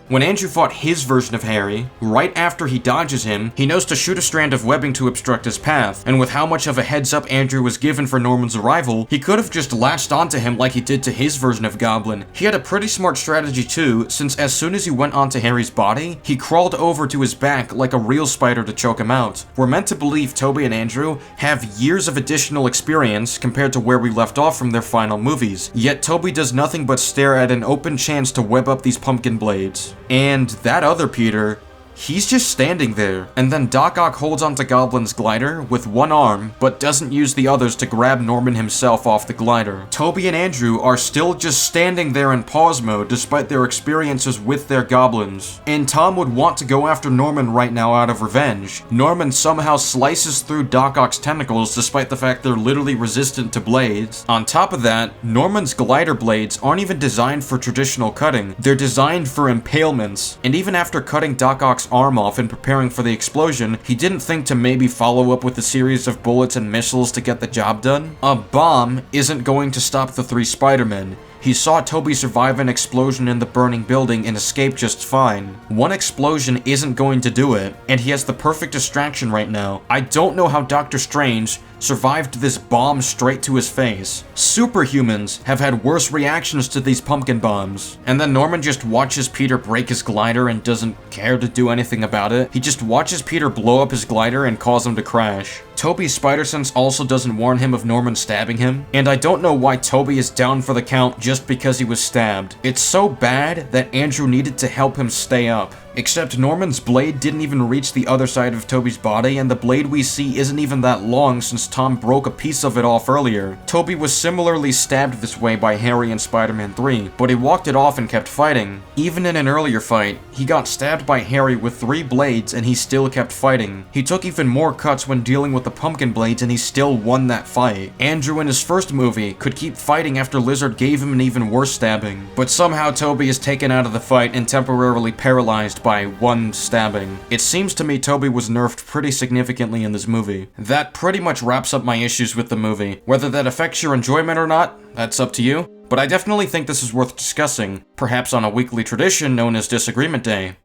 When Andrew fought his version of Harry, right after he dodges him, he knows to shoot a strand of webbing to obstruct his path, and with how much of a heads up Andrew was given for Norman's arrival, he could have just latched onto him like he did to his version of Goblin. He had a pretty smart strategy too, since as soon as he went onto Harry's body, he crawled over to his back like a real spider to choke him out. We're meant to believe Tobey and Andrew have years of additional experience compared to where we left off from their final movies, yet Tobey does nothing but stare at an open chance to web up these pumpkin blades. And that other Peter, he's just standing there. And then Doc Ock holds onto Goblin's glider with one arm, but doesn't use the others to grab Norman himself off the glider. Tobey and Andrew are still just standing there in pause mode despite their experiences with their goblins. And Tom would want to go after Norman right now out of revenge. Norman somehow slices through Doc Ock's tentacles despite the fact they're literally resistant to blades. On top of that, Norman's glider blades aren't even designed for traditional cutting. They're designed for impalements. And even after cutting Doc Ock's arm off and preparing for the explosion, he didn't think to maybe follow up with a series of bullets and missiles to get the job done. A bomb isn't going to stop the three Spider-Men. He saw Tobey survive an explosion in the burning building and escape just fine. One explosion isn't going to do it, and he has the perfect distraction right now. I don't know how Doctor Strange survived this bomb straight to his face. Superhumans have had worse reactions to these pumpkin bombs. And then Norman just watches Peter break his glider and doesn't care to do anything about it. He just watches Peter blow up his glider and cause him to crash. Tobey's spider sense also doesn't warn him of Norman stabbing him, and I don't know why Tobey is down for the count just because he was stabbed. It's so bad that Andrew needed to help him stay up. Except Norman's blade didn't even reach the other side of Tobey's body, and the blade we see isn't even that long since Tom broke a piece of it off earlier. Tobey was similarly stabbed this way by Harry in Spider-Man 3, but he walked it off and kept fighting. Even in an earlier fight, he got stabbed by Harry with 3 blades and he still kept fighting. He took even more cuts when dealing with the pumpkin blades and he still won that fight. Andrew in his first movie could keep fighting after Lizard gave him an even worse stabbing, but somehow Tobey is taken out of the fight and temporarily paralyzed by 1 stabbing. It seems to me Tobey was nerfed pretty significantly in this movie. That pretty much wraps up my issues with the movie. Whether that affects your enjoyment or not, that's up to you, but I definitely think this is worth discussing, perhaps on a weekly tradition known as Disagreement Day.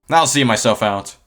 I'll see myself out.